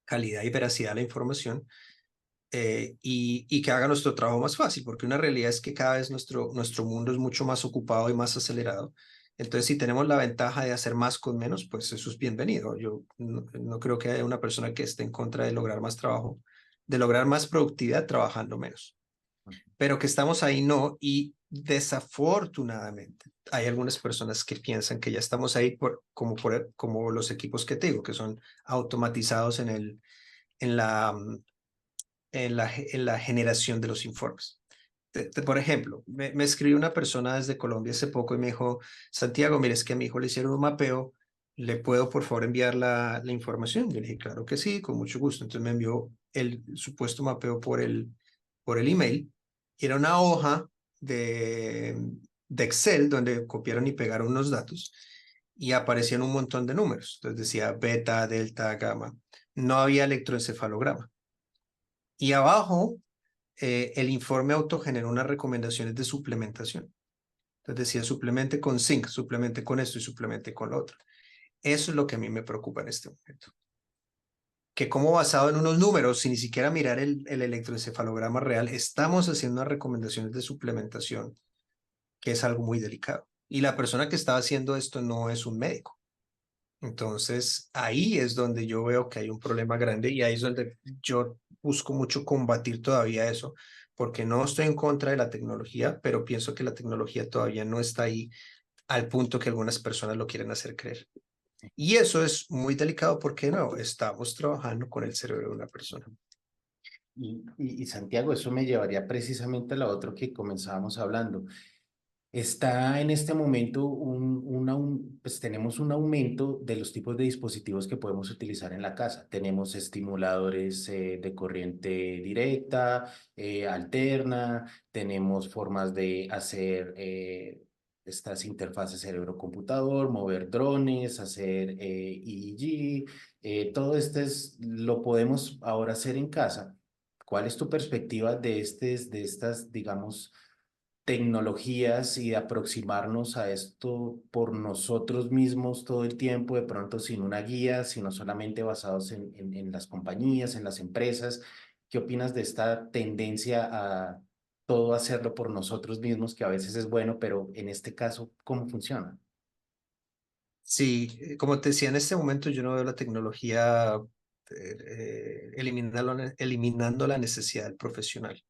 calidad y veracidad a la información y que haga nuestro trabajo más fácil, porque una realidad es que cada vez nuestro mundo es mucho más ocupado y más acelerado. Entonces, si tenemos la ventaja de hacer más con menos, pues eso es bienvenido. Yo no creo que haya una persona que esté en contra de lograr más trabajo, de lograr más productividad trabajando menos. Pero que estamos ahí, no. Y desafortunadamente, hay algunas personas que piensan que ya estamos ahí como los equipos que te digo, que son automatizados en la en la generación de los informes. Por ejemplo, me escribió una persona desde Colombia hace poco y me dijo, Santiago, mire, es que a mi hijo le hicieron un mapeo, ¿le puedo por favor enviar la información? Yo le dije, claro que sí, con mucho gusto. Entonces me envió el supuesto mapeo por el email. Y era una hoja de Excel donde copiaron y pegaron unos datos y aparecían un montón de números. Entonces decía beta, delta, gamma. No había electroencefalograma. Y abajo, el informe autogeneró unas recomendaciones de suplementación. Entonces decía, suplemente con zinc, suplemente con esto y suplemente con lo otro. Eso es lo que a mí me preocupa en este momento. Que como basado en unos números, sin ni siquiera mirar el electroencefalograma real, estamos haciendo unas recomendaciones de suplementación, que es algo muy delicado. Y la persona que estaba haciendo esto no es un médico. Entonces, ahí es donde yo veo que hay un problema grande y ahí es donde yo busco mucho combatir todavía eso, porque no estoy en contra de la tecnología, pero pienso que la tecnología todavía no está ahí al punto que algunas personas lo quieren hacer creer. Y eso es muy delicado porque no, estamos trabajando con el cerebro de una persona. Y Santiago, eso me llevaría precisamente a lo otro que comenzábamos hablando. Está en este momento pues tenemos un aumento de los tipos de dispositivos que podemos utilizar en la casa. Tenemos estimuladores de corriente directa, alterna, tenemos formas de hacer estas interfaces cerebro-computador, mover drones, hacer EEG, todo lo podemos ahora hacer en casa. ¿Cuál es tu perspectiva de estas, digamos, tecnologías y de aproximarnos a esto por nosotros mismos todo el tiempo, de pronto sin una guía, sino solamente basados en las compañías, en las empresas? ¿Qué opinas de esta tendencia a todo hacerlo por nosotros mismos, que a veces es bueno, pero en este caso, ¿cómo funciona? Sí, como te decía, en este momento yo no veo la tecnología eliminando la necesidad del profesional.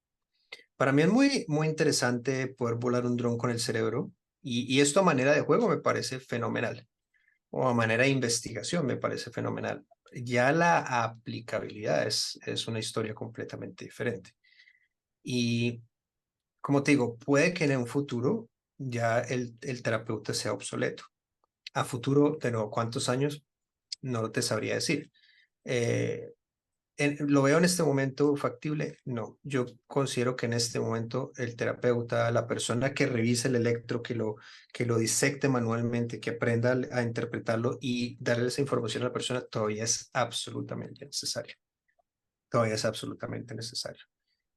Para mí es muy interesante poder volar un dron con el cerebro y esto a manera de juego me parece fenomenal o a manera de investigación me parece fenomenal. Ya la aplicabilidad es una historia completamente diferente. Y como te digo, puede que en un futuro ya el terapeuta sea obsoleto. A futuro, de nuevo, ¿cuántos años? No te sabría decir. Eh, ¿Lo veo en este momento factible? No, yo considero que en este momento el terapeuta, la persona que revise el electro, que lo disecte manualmente, que aprenda a interpretarlo y darle esa información a la persona, todavía es absolutamente necesario. Todavía es absolutamente necesario.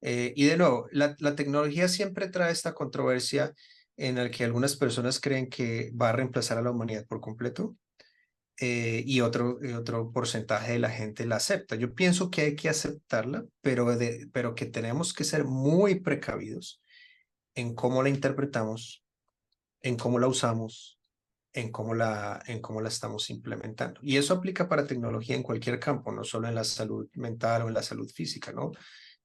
Y de nuevo, la tecnología siempre trae esta controversia en la que algunas personas creen que va a reemplazar a la humanidad por completo y otro porcentaje de la gente la acepta. Yo pienso que hay que aceptarla, pero que tenemos que ser muy precavidos en cómo la interpretamos, en cómo la usamos, en cómo la estamos implementando. Y eso aplica para tecnología en cualquier campo, no solo en la salud mental o en la salud física, ¿no?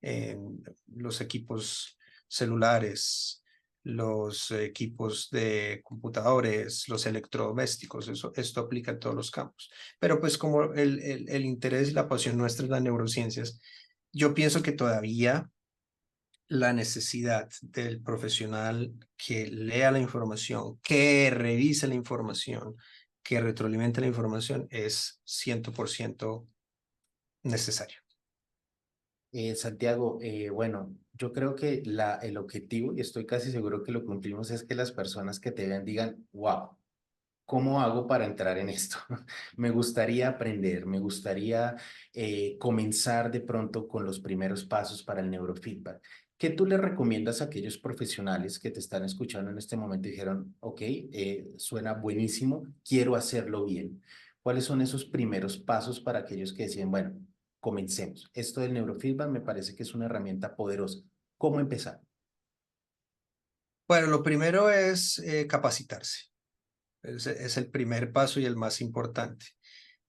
En los equipos celulares, los equipos de computadores, los electrodomésticos, esto aplica en todos los campos. Pero pues como el interés y la pasión nuestra es las neurociencias, yo pienso que todavía la necesidad del profesional que lea la información, que revise la información, que retroalimente la información es 100% necesario. Santiago, bueno, yo creo que el objetivo, y estoy casi seguro que lo cumplimos, es que las personas que te vean digan, wow. ¿Cómo hago para entrar en esto? Me gustaría aprender, me gustaría comenzar de pronto con los primeros pasos para el neurofeedback. ¿Qué tú le recomiendas a aquellos profesionales que te están escuchando en este momento y dijeron, ok, suena buenísimo, quiero hacerlo bien? ¿Cuáles son esos primeros pasos para aquellos que deciden, bueno, comencemos? Esto del neurofeedback me parece que es una herramienta poderosa. ¿Cómo empezar? Bueno, lo primero es capacitarse. Es el primer paso y el más importante.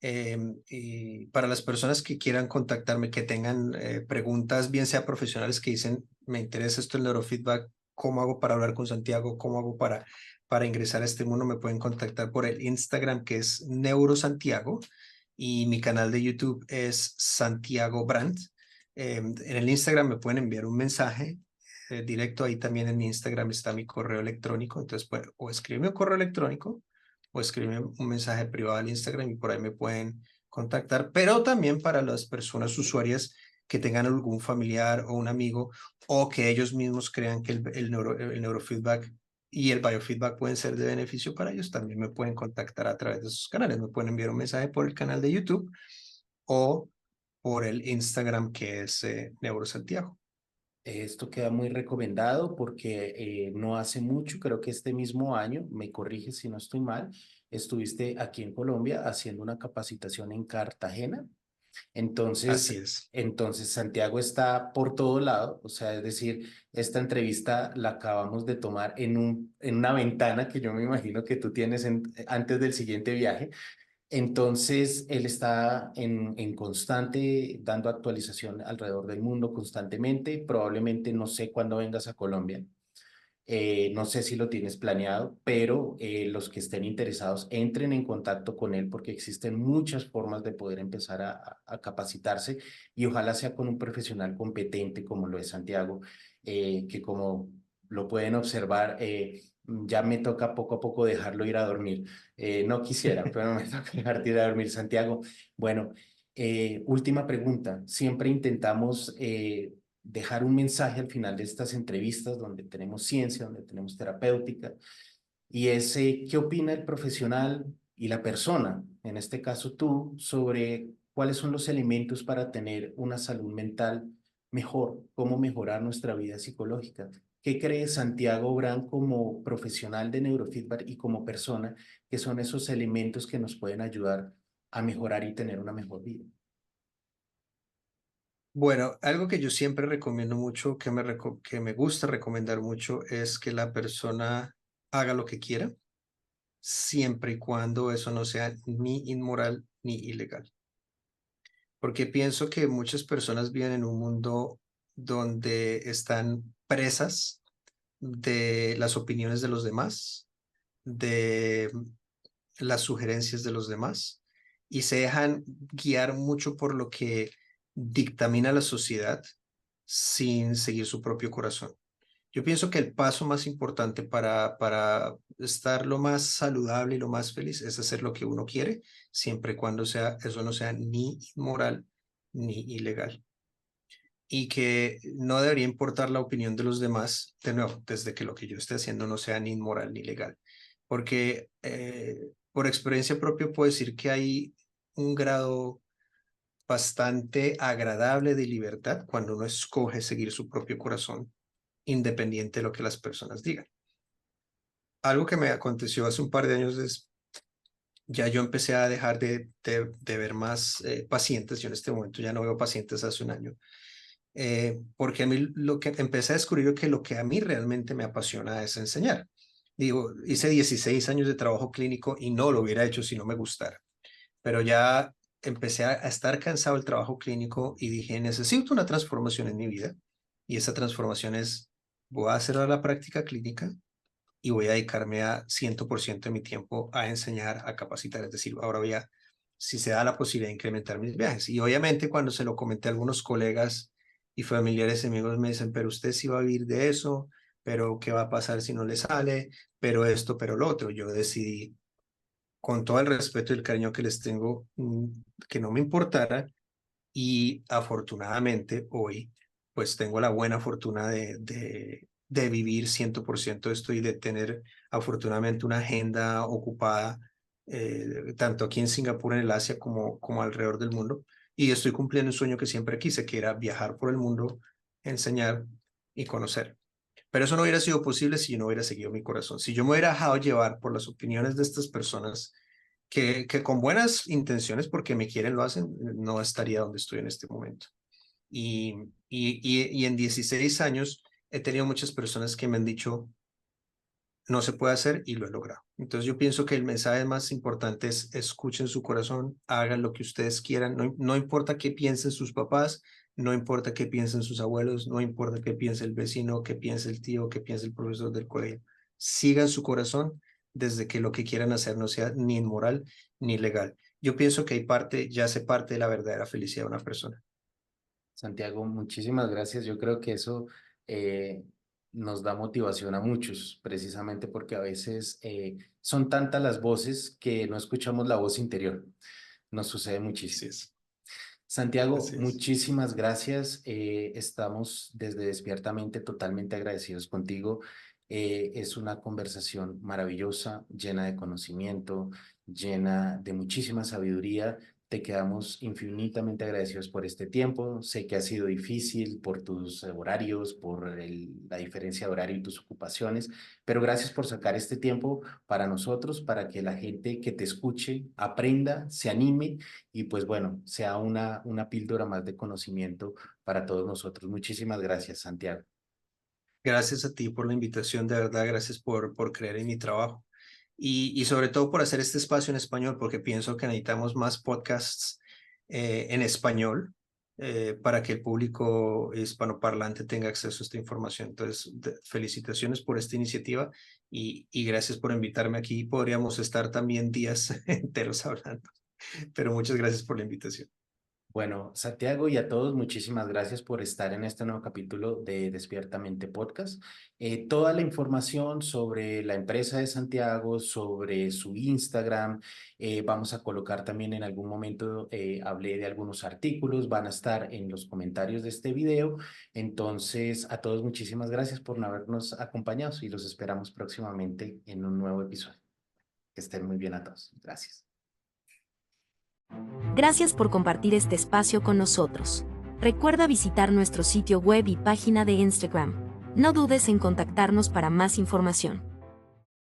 Y para las personas que quieran contactarme, que tengan preguntas, bien sea profesionales que dicen, me interesa esto el neurofeedback, ¿cómo hago para hablar con Santiago? ¿Cómo hago para ingresar a este mundo? Me pueden contactar por el Instagram que es Neurosantiago y mi canal de YouTube es Santiago Brandt. En el Instagram me pueden enviar un mensaje directo, ahí también en mi Instagram está mi correo electrónico, entonces o escribirme un correo electrónico o escribirme un mensaje privado al Instagram y por ahí me pueden contactar, pero también para las personas usuarias que tengan algún familiar o un amigo o que ellos mismos crean que el neurofeedback y el biofeedback pueden ser de beneficio para ellos, también me pueden contactar a través de sus canales, me pueden enviar un mensaje por el canal de YouTube o por el Instagram que es Neurosantiago. Esto queda muy recomendado porque no hace mucho, creo que este mismo año, me corrige si no estoy mal, estuviste aquí en Colombia haciendo una capacitación en Cartagena. Así Entonces, es. Santiago está por todo lado, o sea, es decir, esta entrevista la acabamos de tomar en una ventana que yo me imagino que tú tienes antes del siguiente viaje. Entonces, él está en constante, dando actualización alrededor del mundo constantemente. Probablemente no sé cuándo vengas a Colombia. No sé si lo tienes planeado, pero los que estén interesados entren en contacto con él porque existen muchas formas de poder empezar a capacitarse y ojalá sea con un profesional competente como lo es Santiago, que como lo pueden observar, ya me toca poco a poco dejarlo ir a dormir. No quisiera, pero me toca dejarte ir a dormir, Santiago. Bueno, última pregunta. Siempre intentamos dejar un mensaje al final de estas entrevistas donde tenemos ciencia, donde tenemos terapéutica, y es qué opina el profesional y la persona, en este caso tú, sobre cuáles son los elementos para tener una salud mental mejor, cómo mejorar nuestra vida psicológica. ¿Qué cree Santiago Brand como profesional de neurofeedback y como persona que son esos elementos que nos pueden ayudar a mejorar y tener una mejor vida? Bueno, algo que yo siempre recomiendo mucho, que me gusta recomendar mucho, es que la persona haga lo que quiera, siempre y cuando eso no sea ni inmoral ni ilegal. Porque pienso que muchas personas viven en un mundo donde están presas de las opiniones de los demás, de las sugerencias de los demás, y se dejan guiar mucho por lo que dictamina la sociedad sin seguir su propio corazón. Yo pienso que el paso más importante para estar lo más saludable y lo más feliz es hacer lo que uno quiere, siempre y cuando eso no sea ni inmoral ni ilegal. Y que no debería importar la opinión de los demás, de nuevo, desde que lo que yo esté haciendo no sea ni inmoral ni legal. Porque por experiencia propia puedo decir que hay un grado bastante agradable de libertad cuando uno escoge seguir su propio corazón, independiente de lo que las personas digan. Algo que me aconteció hace un par de años es, ya yo empecé a dejar de ver más pacientes. Yo en este momento ya no veo pacientes hace un año, porque a mí lo que empecé a descubrir que lo que a mí realmente me apasiona es enseñar. Digo, hice 16 años de trabajo clínico y no lo hubiera hecho si no me gustara, pero ya empecé a estar cansado del trabajo clínico y dije, necesito una transformación en mi vida, y esa transformación es, voy a hacer la práctica clínica y voy a dedicarme a 100% de mi tiempo a enseñar, a capacitar. Es decir, ahora voy a, si se da la posibilidad de incrementar mis viajes. Y obviamente cuando se lo comenté a algunos colegas y familiares y amigos me dicen, pero usted sí va a vivir de eso, pero ¿qué va a pasar si no le sale? Pero esto, pero lo otro. Yo decidí, con todo el respeto y el cariño que les tengo, que no me importara, y afortunadamente hoy pues tengo la buena fortuna de vivir 100% de esto y de tener afortunadamente una agenda ocupada, tanto aquí en Singapur, en el Asia, como alrededor del mundo. Y estoy cumpliendo un sueño que siempre quise, que era viajar por el mundo, enseñar y conocer. Pero eso no hubiera sido posible si yo no hubiera seguido mi corazón. Si yo me hubiera dejado llevar por las opiniones de estas personas que con buenas intenciones, porque me quieren, lo hacen, no estaría donde estoy en este momento. Y en 16 años he tenido muchas personas que me han dicho, no se puede hacer, y lo he logrado. Entonces yo pienso que el mensaje más importante es escuchen su corazón, hagan lo que ustedes quieran, no importa qué piensen sus papás, no importa qué piensen sus abuelos, no importa qué piense el vecino, qué piense el tío, qué piense el profesor del colegio. Sigan su corazón desde que lo que quieran hacer no sea ni inmoral ni legal. Yo pienso que hay parte, ya hace parte de la verdadera felicidad de una persona. Santiago, muchísimas gracias. Yo creo que eso eh, nos da motivación a muchos, precisamente porque a veces son tantas las voces que no escuchamos la voz interior. Nos sucede Así muchísimo. es, Santiago, así es. muchísimas gracias. Estamos desde Despiertamente totalmente agradecidos contigo. Es una conversación maravillosa, llena de conocimiento, llena de muchísima sabiduría. Te quedamos infinitamente agradecidos por este tiempo. Sé que ha sido difícil por tus horarios, por la diferencia de horario y tus ocupaciones, pero gracias por sacar este tiempo para nosotros, para que la gente que te escuche aprenda, se anime y pues bueno, sea una píldora más de conocimiento para todos nosotros. Muchísimas gracias, Santiago. Gracias a ti por la invitación, de verdad, gracias por creer en mi trabajo y sobre todo por hacer este espacio en español, porque pienso que necesitamos más podcasts en español para que el público hispanoparlante tenga acceso a esta información. Entonces, felicitaciones por esta iniciativa y gracias por invitarme aquí. Podríamos estar también días enteros hablando, pero muchas gracias por la invitación. Bueno, Santiago y a todos, muchísimas gracias por estar en este nuevo capítulo de Despiertamente Podcast. Toda la información sobre la empresa de Santiago, sobre su Instagram, vamos a colocar también en algún momento, hablé de algunos artículos, van a estar en los comentarios de este video. Entonces, a todos, muchísimas gracias por habernos acompañado y los esperamos próximamente en un nuevo episodio. Que estén muy bien a todos. Gracias. Gracias por compartir este espacio con nosotros. Recuerda visitar nuestro sitio web y página de Instagram. No dudes en contactarnos para más información.